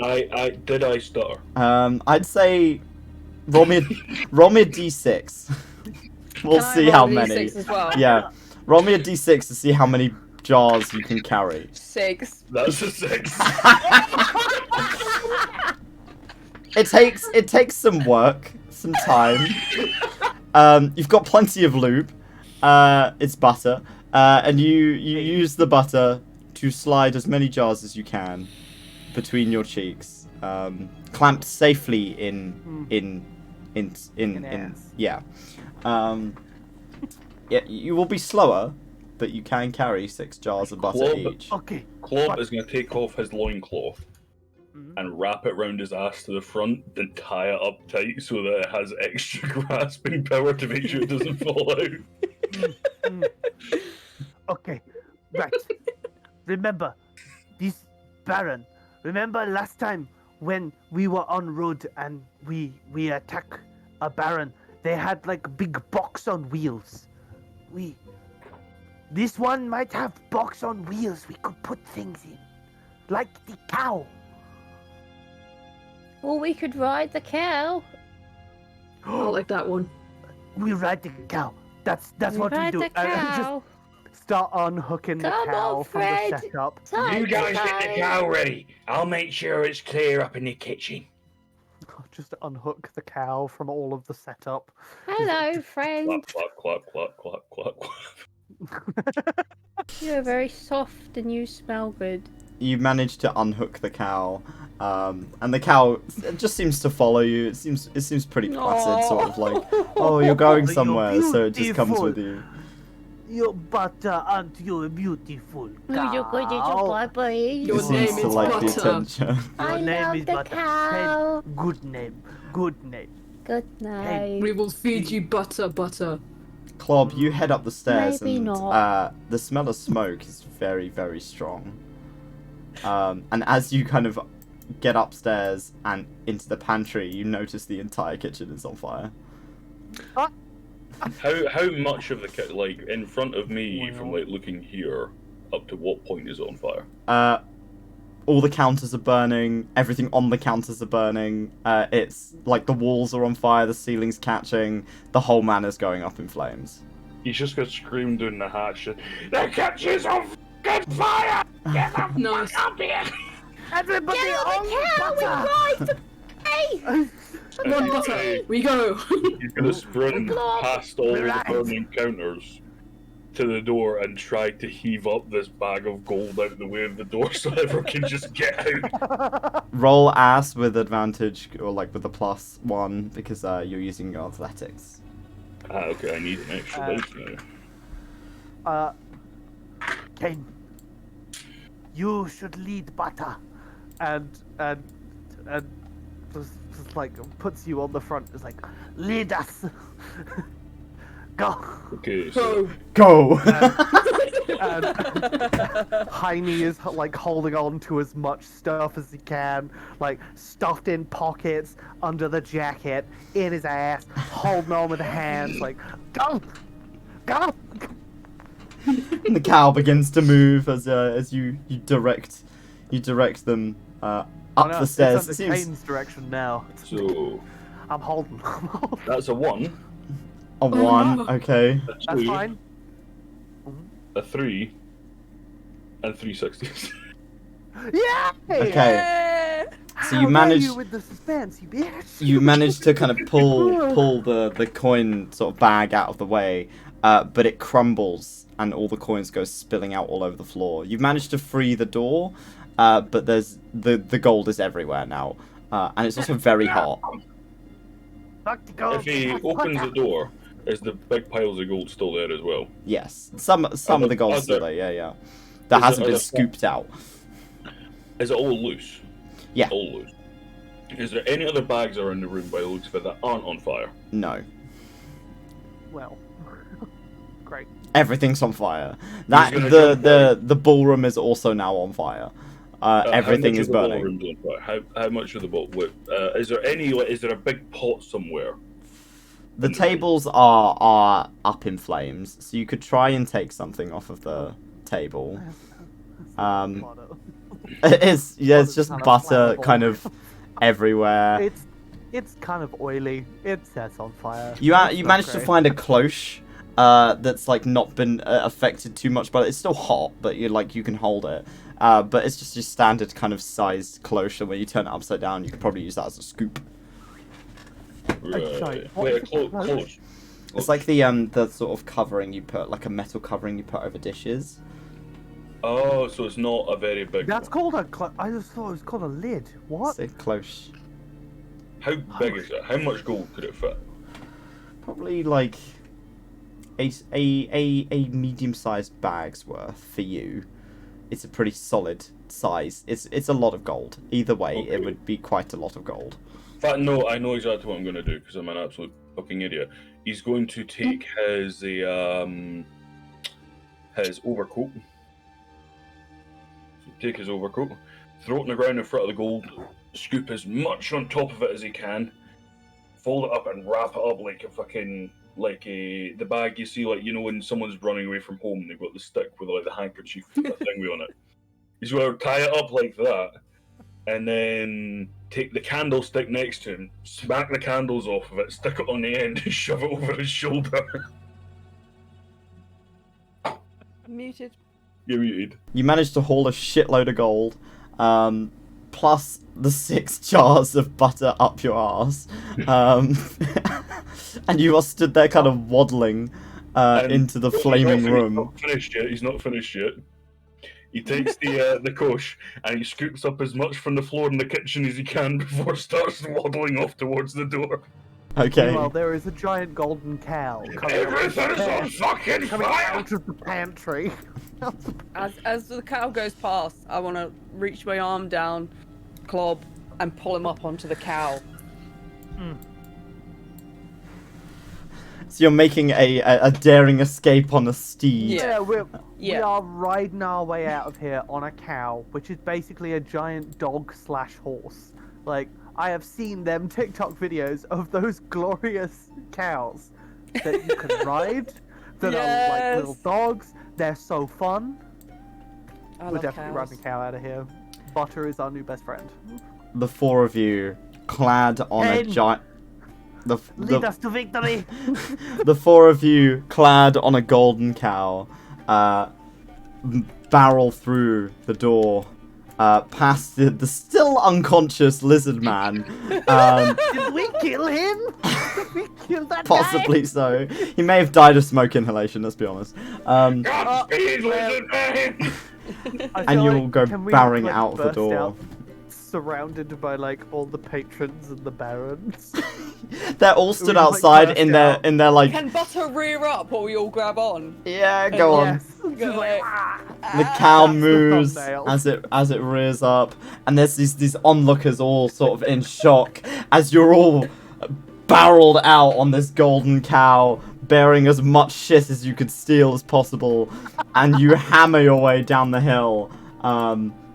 Did I stutter? I'd say roll me a d6. We'll Can I see roll how a many. D6 as well? Yeah, roll me a d6 to see how many jars you can carry. 6. That's a 6. It takes some work, some time. You've got plenty of lube. It's butter, and you use the butter to slide as many jars as you can between your cheeks, clamped safely in ass. yeah. Yeah, you will be slower, but you can carry 6 jars of butter Club. each. Okay. Clop is going to take off his loincloth and wrap it round his ass to the front, then tie it up tight so that it has extra grasping power to make sure it doesn't fall out. Okay. Right. Remember, this Baron. Remember last time when we were on road and we attacked a Baron? They had like a big box on wheels. This one might have box on wheels we could put things in. Like the cow. Well, we could ride the cow. I like that one. We ride the cow. That's what we Ride do. the cow. Just start unhooking the Come cow on, from the Fred. setup. Time You to guys get the time. cow ready. I'll make sure it's clear up in the kitchen. Just unhook the cow from all of the setup. Hello, friend. Clap, clap, clap, clap, clap, clap. You're very soft and you smell good. You manage to unhook the cow, and the cow just seems to follow you. It seems pretty placid, sort of like, oh, you're going You're somewhere, so it just comes beautiful. with you. You but aren't you beautiful cow? You're good, you're baby. Your It name seems to is like the Butter. attention. Your I name love is the Butter. cow. Good name. Good name. Good night. We will feed you butter. Clob, you head up the stairs, Maybe and not. the smell of smoke is very, very strong. And as you kind of get upstairs and into the pantry, you notice the entire kitchen is on fire. How much of the like in front of me from like looking here up to what point is it on fire? All the counters are burning. Everything on the counters are burning. It's like the walls are on fire. The ceiling's catching. The whole manor's going up in flames. He's just got screamed down the hatch. The kitchen's on f***ing fire! Get the Nice. fuck up here! Everybody Get on the cow, we butter. ride the hey! Come on, butter. We go. He's gonna sprint Clop. past all of the Right. burning counters to the door and try to heave up this bag of gold out the way of the door so everyone can just get out. Roll ass with advantage, or like with a +1, because you're using your athletics. Okay, I need an extra dice now. Kane, you should lead butter, and just like puts you on the front. It's like lead us. Go. Okay, so Go. Go! And Heine is like holding on to as much stuff as he can, like stuffed in pockets, under the jacket, in his ass, holding on with the hands, like go, go. And the cow begins to move as you direct them up Oh, no, the stairs. It's It under seems Kane's direction now. so I'm holding. that's a 1, a 1. no. Okay. a That's 2, fine. a 3, and 3 60s. Yeah. Okay. So you How dare managed you with the suspense, you bitch. you managed to kind of pull the coin sort of bag out of the way, but it crumbles and all the coins go spilling out all over the floor. You've managed to free the door, but there's the gold is everywhere now, and it's also very hot. Fuck the gold. If he opens the door, is the big piles of gold still there as well? Yes, some of the gold's still there. Yeah. That hasn't been scooped out. Is it all loose? Yeah. All loose. Is there any other bags around the room by the looks of it that aren't on fire? No. Well, great. Everything's on fire. The ballroom is also now on fire. Everything is burning. How much of the ball? Is there any? Is there a big pot somewhere? The tables are up in flames, so you could try and take something off of the table. It's just butter kind of everywhere. It's kind of oily. It sets on fire. You managed to find a cloche that's like not been affected too much, but it's still hot. But you can hold it. But it's just your standard kind of sized cloche, and when you turn it upside down, you could probably use that as a scoop. Right. Wait, close. It's like the sort of covering you put, like a metal covering you put over dishes. Oh, so it's not a very big. That's called a. I just thought it was called a lid. What? It's a cloche. How big is it? How much gold could it fit? Probably like a medium-sized bag's worth for you. It's a pretty solid size. It's a lot of gold. Either way, Okay. It would be quite a lot of gold. In fact, no, I know exactly what I'm going to do because I'm an absolute fucking idiot. He's going to take his overcoat. Take his overcoat, throw it on the ground in front of the gold, scoop as much on top of it as he can, fold it up and wrap it up like a fucking the bag you see, like, you know, when someone's running away from home, they've got the stick with like the handkerchief thing on it. He's going to tie it up like that, and then take the candlestick next to him, smack the candles off of it, stick it on the end, and shove it over his shoulder. Muted. You're muted. You managed to haul a shitload of gold, plus the 6 jars of butter up your arse, and you are stood there kind of waddling into the flaming room. He's not finished yet. He takes the kosh and he scoops up as much from the floor in the kitchen as he can before starts waddling off towards the door. Okay. Well, there is a giant golden cow Everything's on fucking coming fire! out of the pantry. As the cow goes past, I want to reach my arm down, Clob, and pull him up onto the cow. So you're making a daring escape on a steed. Yeah, we Yeah. are riding our way out of here on a cow, which is basically a giant dog/horse. Like, I have seen them TikTok videos of those glorious cows that you can ride, that are like Yes. little dogs. They're so fun. I We're love definitely cows. riding a cow out of here. Butter is our new best friend. The 4 of you, clad on a Hen. giant. Lead us to victory! The 4 of you, clad on a golden cow, barrel through the door, past the still unconscious lizard man. Did we kill him? Did we kill that guy? Possibly so. He may have died of smoke inhalation, let's be honest. Godspeed, lizard man! I And feel you'll like, go can we, barreling like, out of the burst door. out, surrounded by like all the patrons and the barons. They're all stood We just, like, outside burst in their out. like. Can Butter rear up or we all grab on? Yeah, go on. Yes. Just like, The cow That's the moves thumbnail. as it rears up, and there's these onlookers all sort of in shock as you're all barreled out on this golden cow, bearing as much shit as you could steal as possible, and you hammer your way down the hill,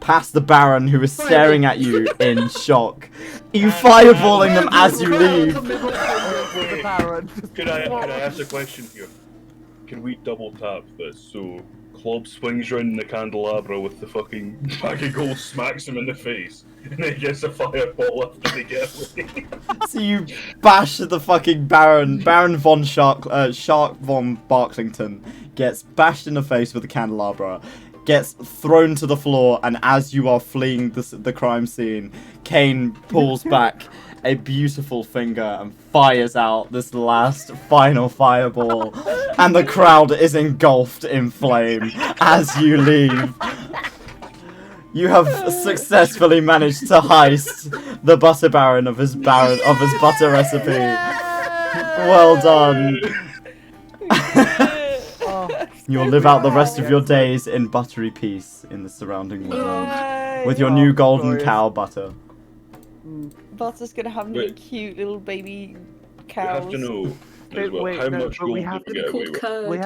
past the Baron, who is staring at you in shock. You fireballing them as you leave. The baron. Can I ask a question here? Can we double tap this so Clob swings round the candelabra with the fucking bag of gold, smacks him in the face, and then gets a fireball after they get away? So you bash the fucking Baron von Shark von Barklington gets bashed in the face with a candelabra, gets thrown to the floor, and as you are fleeing the crime scene, Kane pulls back a beautiful finger and fires out this last final fireball, and the crowd is engulfed in flame as you leave. You have successfully managed to heist the butter baron of his butter recipe. Well done. You'll live out the rest of your days in buttery peace in the surrounding world with your new golden cow butter. Butter's gonna have new Wait. cute little baby You cows. have to know as well, Wait, how no, much but gold we did have we to get away Called with? curd. We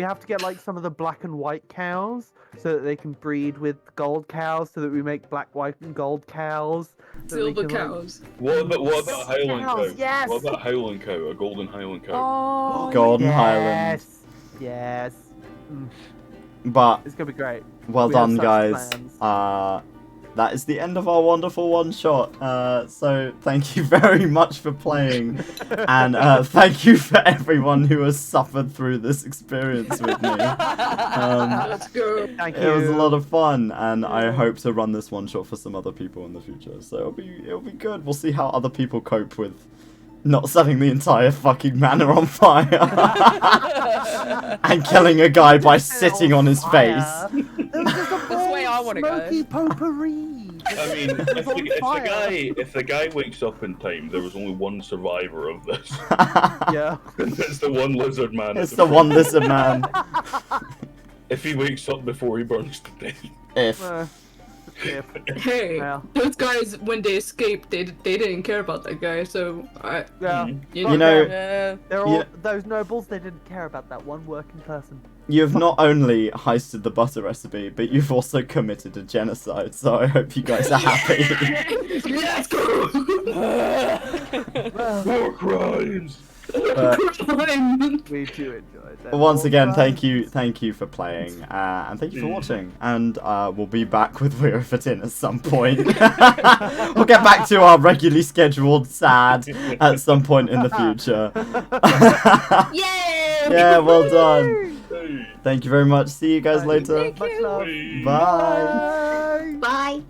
have to get like some of the black and white cows so that they can breed with gold cows, so that we make black, white, and gold cows. so that we Silver can, like- cows. What about a Highland cow? Cows, yes! What about a Highland cow? A golden Highland cow? Oh, Golden Highland. Yes. But It's gonna be great. well We have done, such guys. plans. That is the end of our wonderful one shot. So thank you very much for playing, and thank you for everyone who has suffered through this experience with me. Let's go. Thank you. It was a lot of fun, and I hope to run this one shot for some other people in the future. So it'll be good. We'll see how other people cope with not setting the entire fucking manor on fire and killing a guy by sitting on his face. That's the way I want to go. Smoky potpourri. I mean, if the guy wakes up in time, there was only one survivor of this. Yeah. And it's the one lizard man. at It's the one front. lizard man. If he wakes up before he burns to death. If. If. Hey, Yeah. those guys when they escaped, they didn't care about that guy. So I, Yeah. You know, Yeah. They're Yeah. all those nobles. They didn't care about that one working person. you've not only heisted the butter recipe, but you've also committed a genocide, so I hope you guys are happy. let's go. War crimes! We do enjoy that. Once again, thank you for playing, and thank you for watching, and we'll be back with We're Fit In at some point. We'll get back to our regularly scheduled sad at some point in the future. Yay! Yeah, well done. Hey. Thank you very much. See you guys later. Much love. Bye. Bye. Bye.